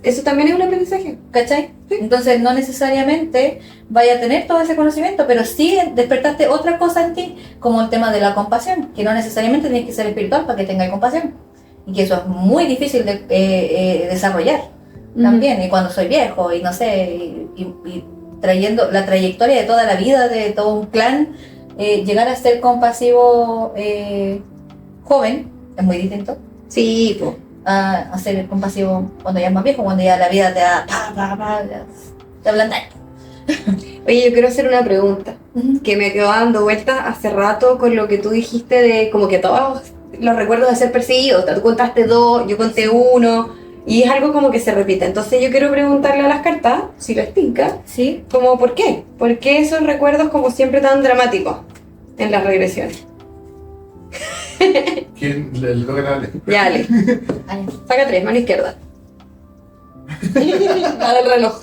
Eso también es un aprendizaje. ¿cachai? Sí. Entonces no necesariamente vaya a tener todo ese conocimiento, pero sí despertaste otra cosa en ti, como el tema de la compasión, que no necesariamente tienes que ser espiritual para que tengas compasión, y que eso es muy difícil de desarrollar también, y cuando soy viejo, y no sé, y trayendo la trayectoria de toda la vida, de todo un clan, llegar a ser compasivo joven, es muy distinto Sí, po. a ser compasivo cuando ya es más viejo, cuando ya la vida te da te ablanda. Oye, yo quiero hacer una pregunta que me quedó dando vueltas hace rato con lo que tú dijiste de como que todos los recuerdos de ser perseguidos. Tú contaste 2, yo conté 1, y es algo como que se repite. Entonces yo quiero preguntarle a las cartas, si les tinca, Sí, como ¿por qué? ¿Por qué esos recuerdos como siempre tan dramáticos en las regresiones? ¿Quién le toca la ley? Ya, Ale. ay, Saca 3, mano izquierda. Dale el reloj.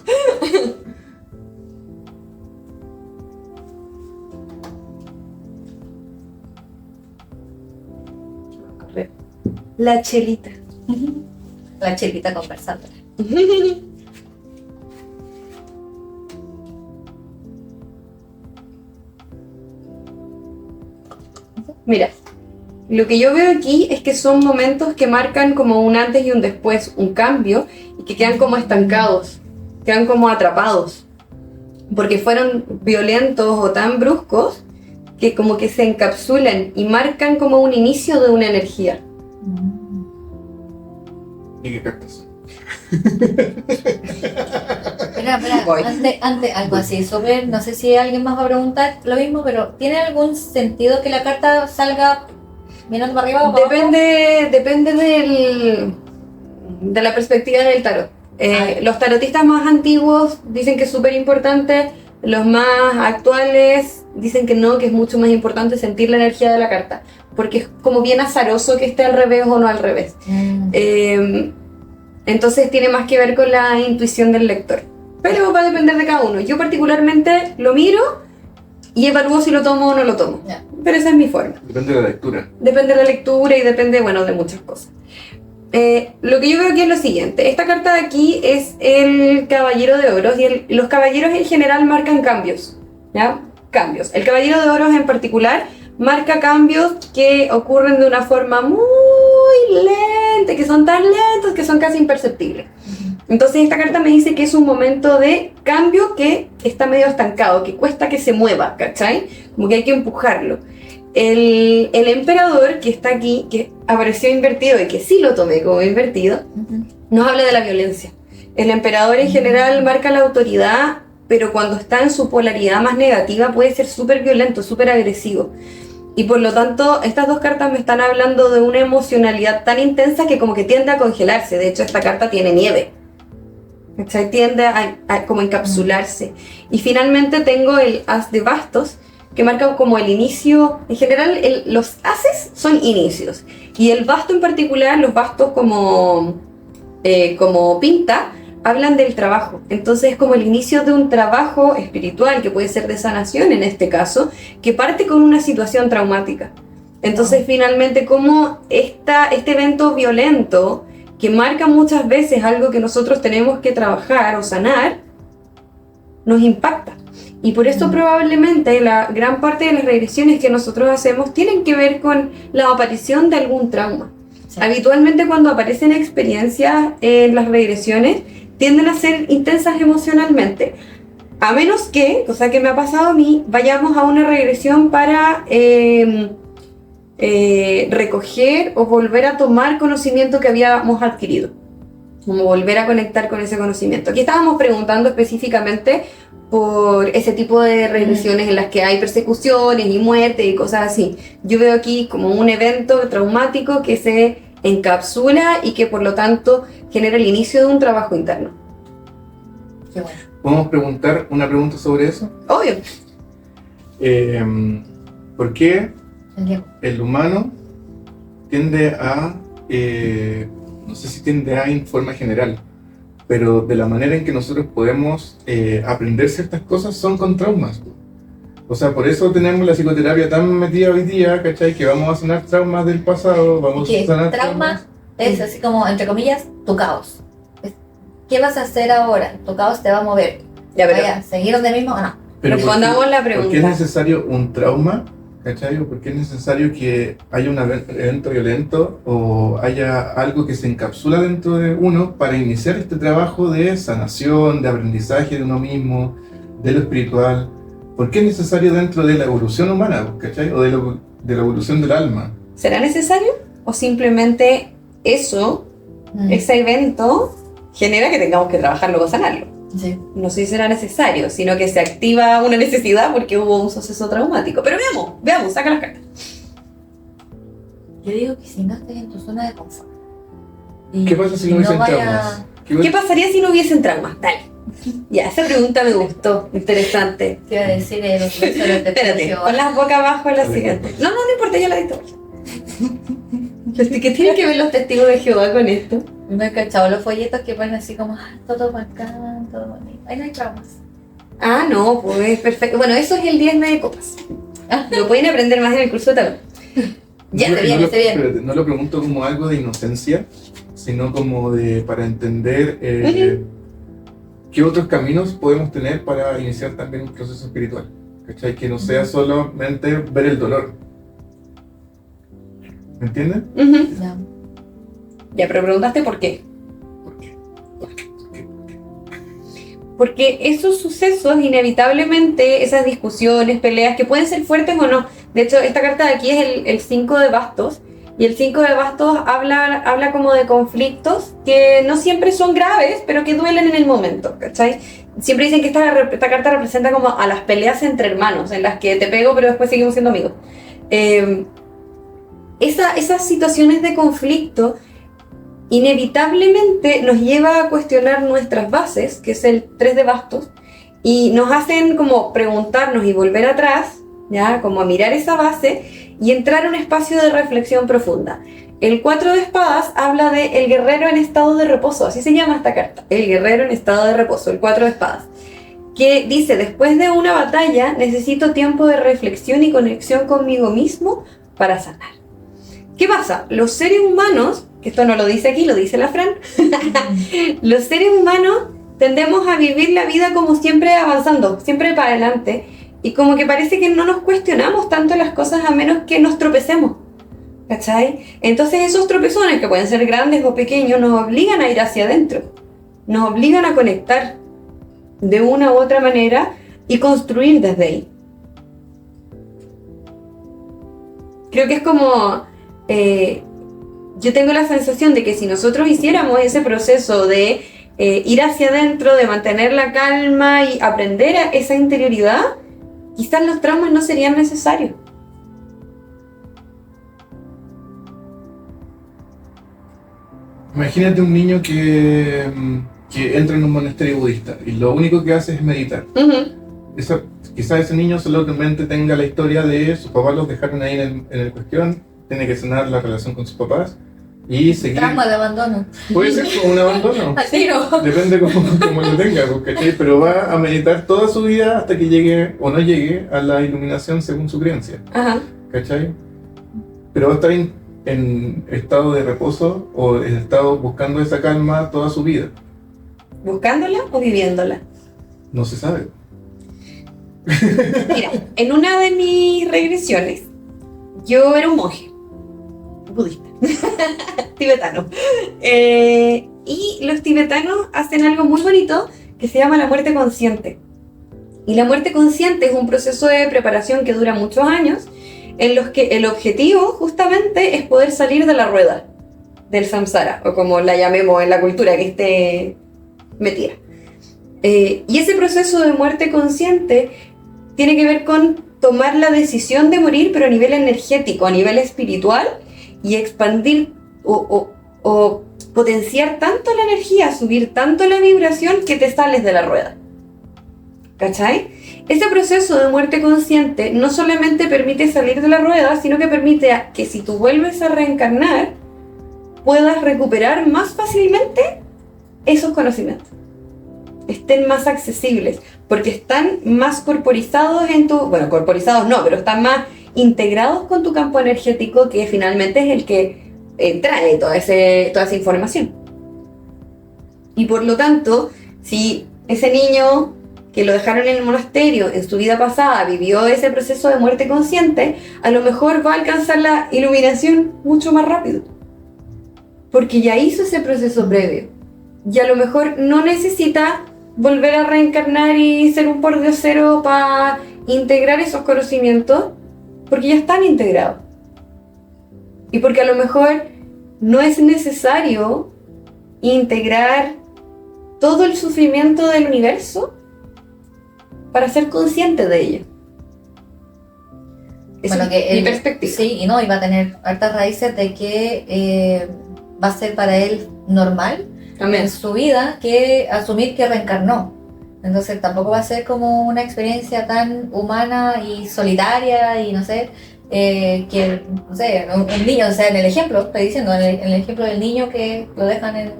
La chelita. la chelita conversando. Mira, lo que yo veo aquí es que son momentos que marcan como un antes y un después, un cambio, y que quedan como estancados, quedan como atrapados, porque fueron violentos o tan bruscos que como que se encapsulan y marcan como un inicio de una energía. ¿Y qué cartas? Espera, Voy. antes algo así, súper, no sé si alguien más va a preguntar lo mismo, pero ¿tiene algún sentido que la carta salga mirando para arriba o para abajo? Depende de la perspectiva del tarot. Los tarotistas más antiguos dicen que es súper importante, los más actuales dicen que no, que es mucho más importante sentir la energía de la carta, porque es como bien azaroso que esté al revés o no al revés. Entonces tiene más que ver con la intuición del lector. Pero va a depender de cada uno. Yo particularmente lo miro y evalúo si lo tomo o no lo tomo. Ya. Pero esa es mi forma. Depende de la lectura. Depende de la lectura y depende, bueno, de muchas cosas. Lo que yo veo aquí es lo siguiente. Esta carta de aquí es el Caballero de Oros y los caballeros en general marcan cambios, ¿ya? Cambios. El Caballero de Oros en particular marca cambios que ocurren de una forma muy lenta, que son tan lentos que son casi imperceptibles. Entonces esta carta me dice que es un momento de cambio que está medio estancado, que cuesta que se mueva, ¿cachai? Como que hay que empujarlo. El emperador que está aquí, que apareció invertido y que sí lo tomé como invertido, nos habla de la violencia. El emperador en general marca la autoridad, pero cuando está en su polaridad más negativa puede ser súper violento, súper agresivo. Y por lo tanto, estas dos cartas me están hablando de una emocionalidad tan intensa que como que tiende a congelarse. De hecho, esta carta tiene nieve. ¿Cachai? Tiende a como encapsularse. Y finalmente tengo el As de Bastos, que marca como el inicio. En general, los ases son inicios. Y el basto en particular, los bastos como pinta, hablan del trabajo. Entonces es como el inicio de un trabajo espiritual, que puede ser de sanación en este caso, que parte con una situación traumática. Entonces finalmente como este evento violento, que marca muchas veces algo que nosotros tenemos que trabajar o sanar, nos impacta. Y por eso probablemente la gran parte de las regresiones que nosotros hacemos tienen que ver con la aparición de algún trauma. Sí. Habitualmente cuando aparecen experiencias en las regresiones tienden a ser intensas emocionalmente, a menos que, cosa que me ha pasado a mí, vayamos a una regresión para recoger o volver a tomar conocimiento que habíamos adquirido, como volver a conectar con ese conocimiento. Aquí estábamos preguntando específicamente por ese tipo de regresiones en las que hay persecuciones y muerte y cosas así. Yo veo aquí como un evento traumático que se encapsula y que por lo tanto genera el inicio de un trabajo interno. Qué bueno. ¿Podemos preguntar una pregunta sobre eso? Obvio. ¿Por qué El Diego. el humano tiende a, no sé si tiende a en forma general, pero de la manera en que nosotros podemos aprender ciertas cosas son con traumas? O sea, por eso tenemos la psicoterapia tan metida hoy día, ¿cachai? Que vamos a sanar traumas del pasado, vamos Que a sanar trauma es así como, entre comillas, tu caos. ¿Qué vas a hacer ahora? Tu caos te va a mover. Ya, pero ¿Vaya a seguir donde mismo o no? Pero respondamos la ¿por qué es pregunta. necesario un trauma? ¿Cachai? ¿O por qué es necesario que haya un evento violento o haya algo que se encapsula dentro de uno para iniciar este trabajo de sanación, de aprendizaje de uno mismo, de lo espiritual? ¿Por qué es necesario dentro de la evolución humana, ¿cachai? O de la evolución del alma. ¿Será necesario? ¿O simplemente eso, ese evento, genera que tengamos que trabajarlo o sanarlo? Sí. No sé si será necesario, sino que se activa una necesidad porque hubo un suceso traumático. Pero veamos, saca las cartas. Yo digo que si no estés en tu zona de confort. Y ¿Qué pasa si no hubiesen vaya- traumas? ¿Qué pasaría si no hubiesen traumas? Dale. Ya, esa pregunta me gustó, interesante. Te iba a decir los profesores de Espérate, Jehová. con las bocas abajo la siguiente. No importa, ya la diste vuelta. ¿Qué tienen que ver los testigos de Jehová con esto? Me he cachado los folletos que ponen así como, todo bacán, todo bonito. Ahí no hay traumas. Ah, no, pues perfecto. Bueno, eso es el 10 de copas. Lo pueden aprender más en el curso de tarot. Ya, No, está bien, no está bien. espérate, no lo pregunto como algo de inocencia, sino como para entender qué otros caminos podemos tener para iniciar también un proceso espiritual. ¿Cachai? Que no sea solamente ver el dolor. ¿Me entiendes? Ujú. Ya. Ya, pero preguntaste por qué. ¿Por qué? Porque esos sucesos, inevitablemente, esas discusiones, peleas, que pueden ser fuertes o no. De hecho, esta carta de aquí es el 5 de bastos. Y el 5 de bastos habla como de conflictos que no siempre son graves, pero que duelen en el momento, ¿cachai? Siempre dicen que esta carta representa como a las peleas entre hermanos, en las que te pego, pero después seguimos siendo amigos. Esas situaciones de conflicto inevitablemente nos lleva a cuestionar nuestras bases, que es el 3 de bastos, y nos hacen como preguntarnos y volver atrás, ¿ya? Como a mirar esa base y entrar a un espacio de reflexión profunda. El 4 de espadas habla de el guerrero en estado de reposo, así se llama esta carta, el guerrero en estado de reposo, el 4 de espadas, que dice, después de una batalla necesito tiempo de reflexión y conexión conmigo mismo para sanar. ¿Qué pasa? Los seres humanos, que esto no lo dice aquí, lo dice la Fran, los seres humanos tendemos a vivir la vida como siempre avanzando, siempre para adelante, y como que parece que no nos cuestionamos tanto las cosas a menos que nos tropecemos, ¿cachai? Entonces esos tropezones, que pueden ser grandes o pequeños, nos obligan a ir hacia adentro, nos obligan a conectar de una u otra manera y construir desde ahí. Creo que es como... yo tengo la sensación de que si nosotros hiciéramos ese proceso de ir hacia adentro, de mantener la calma y aprender a esa interioridad, quizás los traumas no serían necesarios. Imagínate un niño que entra en un monasterio budista y lo único que hace es meditar. Quizás ese niño solamente tenga la historia de sus papás los dejaron ahí en el cuestión, tiene que sanar la relación con sus papás y seguir. Trauma de abandono. Puede ser como un abandono. Al tiro. Depende cómo lo tenga, ¿cachai? Pero va a meditar toda su vida hasta que llegue o no llegue a la iluminación según su creencia, Ajá. ¿cachai? Pero va a estar en estado de reposo o en estado buscando esa calma toda su vida. ¿Buscándola o viviéndola? No se sabe. Mira, en una de mis regresiones, yo era un monje budista, tibetano. Y los tibetanos hacen algo muy bonito que se llama la muerte consciente. Y la muerte consciente es un proceso de preparación que dura muchos años, en los que el objetivo justamente es poder salir de la rueda del samsara, o como la llamemos en la cultura que esté metida. Y ese proceso de muerte consciente tiene que ver con tomar la decisión de morir, pero a nivel energético, a nivel espiritual, y expandir o potenciar tanto la energía, subir tanto la vibración que te sales de la rueda. ¿Cachai? Ese proceso de muerte consciente no solamente permite salir de la rueda, sino que permite que si tú vuelves a reencarnar, puedas recuperar más fácilmente esos conocimientos. Estén más accesibles, porque están más corporizados en tu... Bueno, corporizados no, pero están más integrados con tu campo energético, que finalmente es el que trae toda esa información. Y por lo tanto, si ese niño que lo dejaron en el monasterio en su vida pasada vivió ese proceso de muerte consciente, a lo mejor va a alcanzar la iluminación mucho más rápido, porque ya hizo ese proceso previo, y a lo mejor no necesita volver a reencarnar y ser un pordiosero para integrar esos conocimientos, porque ya están integrados, y porque a lo mejor no es necesario integrar todo el sufrimiento del universo para ser consciente de ello. Esa es mi perspectiva. Sí, y no, y va a tener hartas raíces de que va a ser para él normal en su vida que asumir que reencarnó. Entonces tampoco va a ser como una experiencia tan humana y solitaria y no sé, que, no sé, un niño, o sea, en el ejemplo, estoy diciendo, en el ejemplo del niño que lo dejan en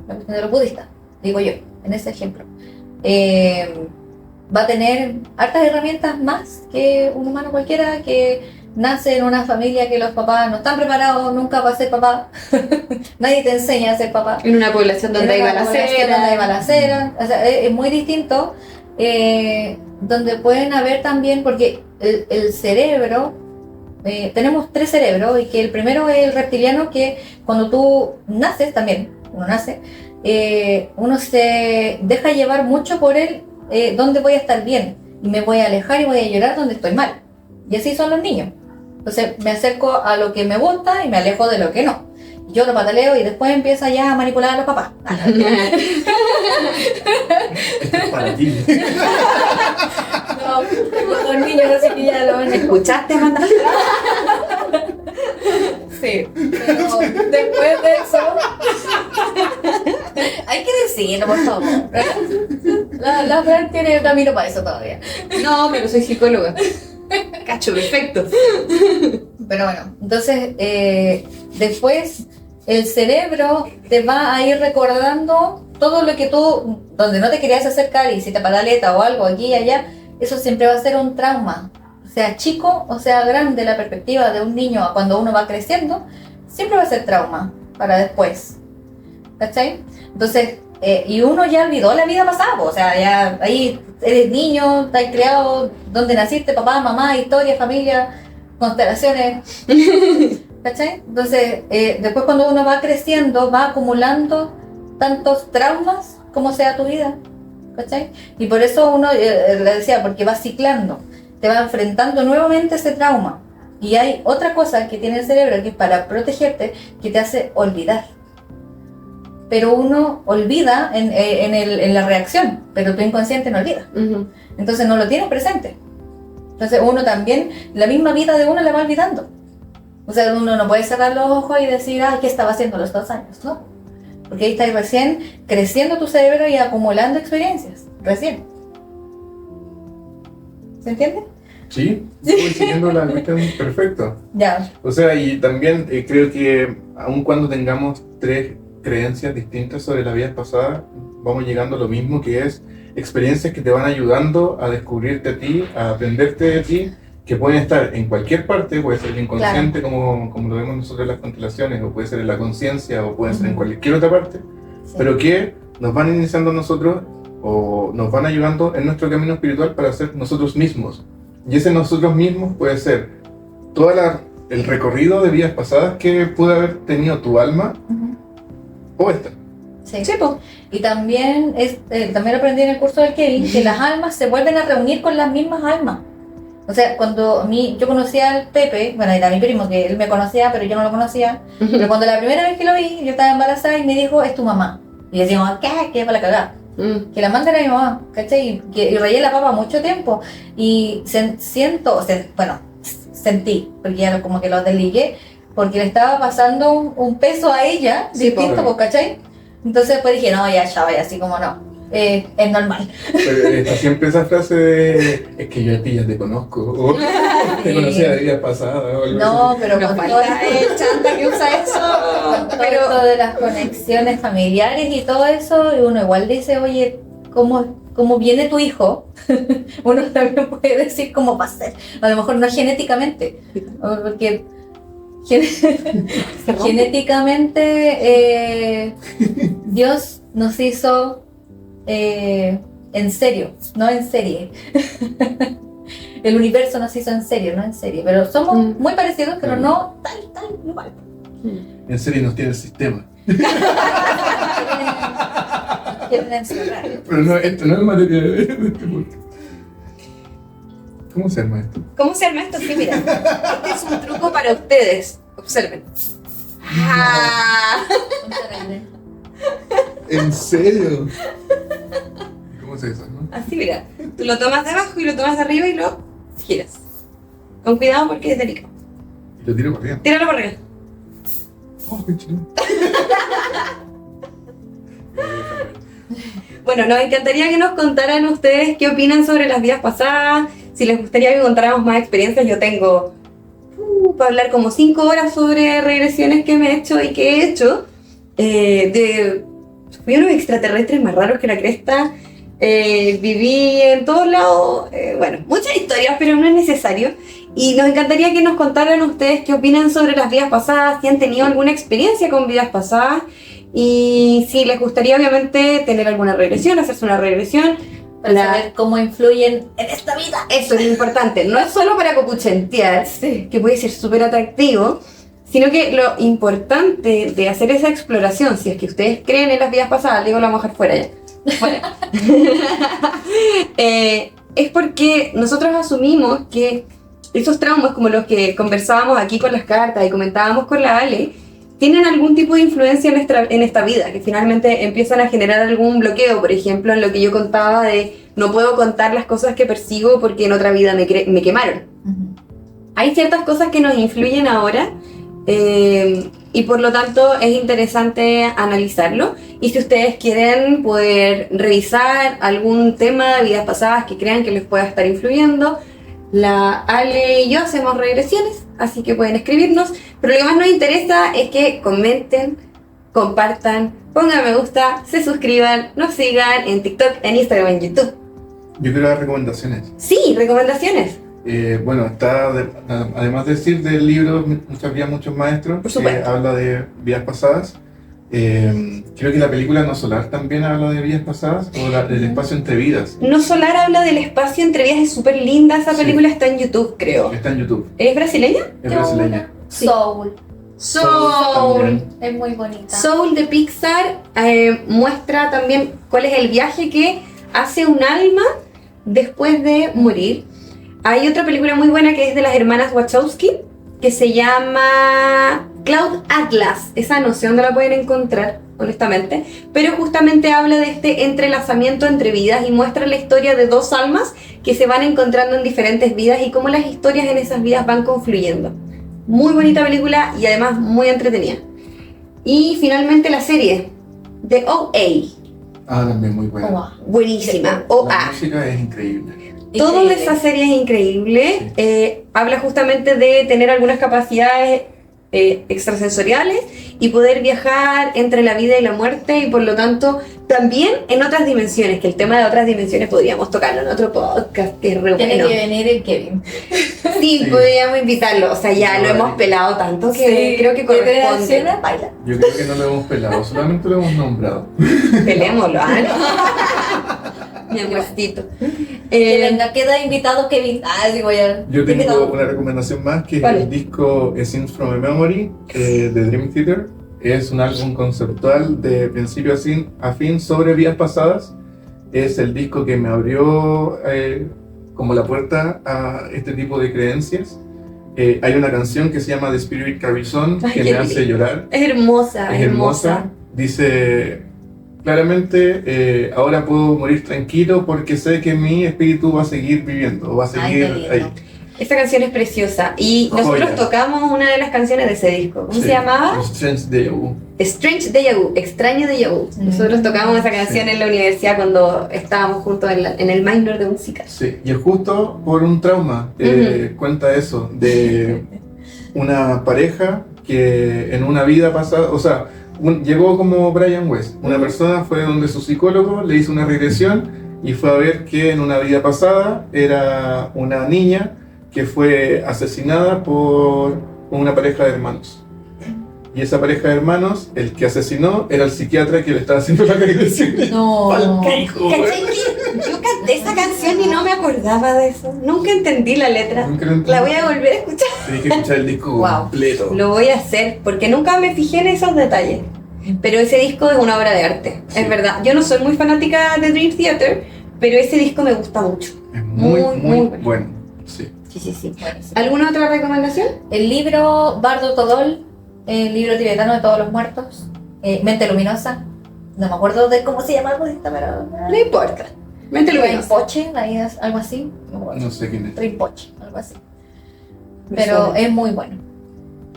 la cuestión de los budistas, digo yo, en ese ejemplo. Va a tener hartas herramientas más que un humano cualquiera que nace en una familia que los papás no están preparados nunca para ser papá. Nadie te enseña a ser papá. En una población donde hay balacera. O sea, es muy distinto, donde pueden haber también, porque el cerebro, tenemos 3 cerebros, y que el primero es el reptiliano, que cuando tú naces también, uno se deja llevar mucho por él. ¿Dónde voy a estar bien? Y me voy a alejar y voy a llorar donde estoy mal. Y así son los niños. Entonces me acerco a lo que me gusta y me alejo de lo que no. Yo lo pataleo y después empieza ya a manipular a los papás. Esto es para ti. No, los niños así que ya lo ¿Escuchaste, Amanda? Sí, pero después de eso hay que decirlo, por favor. La Fran tiene camino para eso todavía. No, pero soy psicóloga. Cacho, perfecto. Pero bueno, entonces después el cerebro te va a ir recordando todo lo que tú, donde no te querías acercar, y si te pataleta o algo aquí y allá, eso siempre va a ser un trauma. Sea chico o sea grande, la perspectiva de un niño cuando uno va creciendo siempre va a ser trauma para después, ¿cachai? Entonces, y uno ya olvidó la vida pasada, o sea, ya ahí eres niño, estás criado donde naciste, papá, mamá, historia, familia, constelaciones, ¿cachai? Entonces, después cuando uno va creciendo, va acumulando tantos traumas como sea tu vida, ¿cachai? Y por eso uno, le decía, porque va ciclando, te va enfrentando nuevamente ese trauma. Y hay otra cosa que tiene el cerebro, que es para protegerte, que te hace olvidar. Pero uno olvida en la reacción, pero tu inconsciente no olvida. Entonces no lo tienes presente. Entonces uno también, la misma vida de uno la va olvidando. O sea, uno no puede cerrar los ojos y decir, ¿qué estaba haciendo los 2 años? No. Porque ahí estás recién creciendo tu cerebro y acumulando experiencias. Recién. ¿Se entiende? Sí, estoy siguiendo la cuestión perfecto. Ya. O sea, y también creo que aun cuando tengamos 3 creencias distintas sobre la vida pasada, vamos llegando a lo mismo, que es experiencias que te van ayudando a descubrirte a ti, a aprenderte de ti, que pueden estar en cualquier parte, puede ser el inconsciente, claro, como lo vemos nosotros en las constelaciones, o puede ser en la conciencia, o puede ser en cualquier otra parte, sí, pero que nos van iniciando a nosotros, o nos van ayudando en nuestro camino espiritual para ser nosotros mismos. Y ese nosotros mismos puede ser todo el recorrido de vidas pasadas que pudo haber tenido tu alma, o esta. Sí. Sí, pues. Y también, también aprendí en el curso del Kevin que las almas se vuelven a reunir con las mismas almas. O sea, cuando yo conocía al Pepe, bueno, era mi primo, que él me conocía, pero yo no lo conocía, pero cuando la primera vez que lo vi, yo estaba embarazada y me dijo, es tu mamá. Y decíamos, ¿qué? ¿Qué es para la cagada? Que la manda era mi mamá, ¿cachai? Y rayé la papa mucho tiempo. Y sentí, porque ya como que lo desligué, porque le estaba pasando un peso a ella, sí, distinto, pues, ¿cachai? Entonces pues dije, no, ya, chava, así como no, es normal. Pero está siempre esa frase de, es que yo a ti ya te conozco, o te conocía de días pasadas, o algo no, así. pero con todo el chanta que usa eso, con todo esto de las conexiones familiares y todo eso, y uno igual dice, oye, ¿cómo cómo viene tu hijo, uno también puede decir cómo va a ser. A lo mejor no genéticamente, porque genéticamente Dios nos hizo en serio, no en serie. El universo nos hizo en serio, no en serie. Pero somos muy parecidos, pero no tal igual. En serie nos tiene el sistema. Quieren encerrar. Pero no, esto no es materia de este podcast. ¿Cómo se arma esto? ¿Cómo se arma esto? Sí, mira. Este es un truco para ustedes. Observen. ¡Ah! ¿En serio? ¿Cómo se eso, no? Así, mira. Tú lo tomas de abajo y lo tomas de arriba y lo giras. Con cuidado porque es delicado. Y lo tiro para arriba. Tíralo para arriba. Oh, qué chido. Bueno, nos encantaría que nos contaran ustedes qué opinan sobre las vidas pasadas, si les gustaría que contáramos más experiencias. Yo tengo para hablar como 5 horas sobre regresiones que me he hecho y que he hecho. Fui unos extraterrestres más raros que la cresta, viví en todos lados, bueno, muchas historias, pero no es necesario. Y nos encantaría que nos contaran ustedes qué opinan sobre las vidas pasadas, si han tenido alguna experiencia con vidas pasadas. Y si les gustaría obviamente tener alguna regresión, hacerse una regresión para saber cómo influyen en esta vida. Eso es lo importante, no es solo para copuchentear, que puede ser súper atractivo, sino que lo importante de hacer esa exploración, si es que ustedes creen en las vidas pasadas, digo la mujer fuera ya, fuera. Es porque nosotros asumimos que esos traumas, como los que conversábamos aquí con las cartas y comentábamos con la Ale, tienen algún tipo de influencia en esta vida, que finalmente empiezan a generar algún bloqueo. Por ejemplo, en lo que yo contaba de no puedo contar las cosas que persigo porque en otra vida me quemaron. Hay ciertas cosas que nos influyen ahora y por lo tanto es interesante analizarlo. Y si ustedes quieren poder revisar algún tema de vidas pasadas que crean que les pueda estar influyendo, la Ale y yo hacemos regresiones, así que pueden escribirnos, pero lo que más nos interesa es que comenten, compartan, pongan me gusta, se suscriban, nos sigan en TikTok, en Instagram, en YouTube. Yo quiero dar recomendaciones. Sí, recomendaciones. Bueno, está, además de decir del libro Muchas vidas, muchos maestros, Por que supuesto. habla de vidas pasadas. Creo que la película No Solar también habla de vidas pasadas, o del espacio entre vidas. No Solar habla del espacio entre vidas, es súper linda, esa Sí. película está en YouTube, creo. Está en YouTube, ¿Es brasileña? es brasileña. Sí. Soul. También. Es muy bonita. Soul de Pixar muestra también cuál es el viaje que hace un alma después de morir. Hay otra película muy buena que es de las hermanas Wachowski, que se llama Cloud Atlas. Esa no sé dónde la pueden encontrar, honestamente, pero justamente habla de este entrelazamiento entre vidas y muestra la historia de dos almas que se van encontrando en diferentes vidas y cómo las historias en esas vidas van confluyendo. Muy bonita película y además muy entretenida. Y finalmente la serie de OA, Ah, también muy buena. Oa. buenísima, La OA. música es increíble. Todo de Increíble. esa serie es increíble. Habla justamente de tener algunas capacidades extrasensoriales y poder viajar entre la vida y la muerte y por lo tanto también en otras dimensiones, que el tema de otras dimensiones podríamos tocarlo en otro podcast que es re Tiene bueno. que venir el Kevin. Sí, Sí. podríamos invitarlo, o sea, ya Sí, lo hemos pelado tanto que creo que corresponde. Baila. Yo creo que no lo hemos pelado, solamente lo hemos nombrado. Pelémoslo, mi amorcito. Que venga, queda invitado Kevin. Ah, sí, voy a. Yo tengo invitado. una recomendación más, que es ¿Cuál? el disco A Scenes from a Memory de Dream Theater. Es un álbum conceptual de principio a fin sobre vidas pasadas. Es el disco que me abrió como la puerta a este tipo de creencias. Hay una canción que se llama The Spirit Carries On, Ay, que qué me hace lindo. llorar. Es hermosa, Es hermosa. Dice claramente, ahora puedo morir tranquilo porque sé que mi espíritu va a seguir viviendo, va a Ay, seguir qué lindo. ahí. Esta canción es preciosa y nosotros Joya. tocamos una de las canciones de ese disco. ¿Cómo Sí, se llamaba? Strange Deja Vu. Strange Deja Vu, extraño Deja Vu. Nosotros tocamos esa canción Sí. en la universidad cuando estábamos juntos en el minor de música. Sí, y es justo por un trauma. Cuenta eso, de una pareja que en una vida pasada, o sea, llegó como Brian West. Una persona fue donde su psicólogo le hizo una regresión y fue a ver que en una vida pasada era una niña que fue asesinada por una pareja de hermanos. Y esa pareja de hermanos, el que asesinó era el psiquiatra que le estaba haciendo la regresión. No. Palpico, ¿Cachai que yo canté esa canción y no me acordaba de eso? Nunca entendí la letra. Nunca lo entendí. La voy a volver a escuchar. Tienes que escuchar el disco Wow. completo. Lo voy a hacer porque nunca me fijé en esos detalles. Pero ese disco es una obra de arte, Sí. es verdad. Yo no soy muy fanática de Dream Theater, pero ese disco me gusta mucho. Es muy, Muy, muy, muy bueno. Sí. Sí. Buenísimo. ¿Alguna otra recomendación? El libro Bardo Todol, el libro tibetano de todos los muertos, Mente Luminosa. No me acuerdo de cómo se llama el budista, pero. No importa. Mente luminosa. Rinpoche, ahí es algo así. No me acuerdo. No sé quién es. Rinpoche, algo así. Me Pero suena. es muy bueno.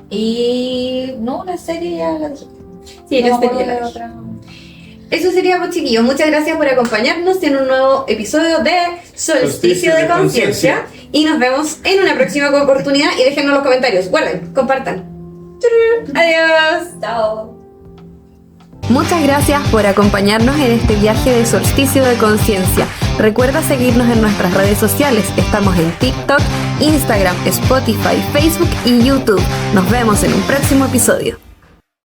Y no, la serie ya la dije. Sí, No la me acuerdo serie de la otra. Eso sería, pues, chiquillos. Muchas gracias por acompañarnos en un nuevo episodio de Solsticio de Conciencia. Y nos vemos en una próxima oportunidad. Y déjenos los comentarios. Guarden, compartan. ¡Turú! Adiós. Chao. Muchas gracias por acompañarnos en este viaje de Solsticio de Conciencia. Recuerda seguirnos en nuestras redes sociales. Estamos en TikTok, Instagram, Spotify, Facebook y YouTube. Nos vemos en un próximo episodio.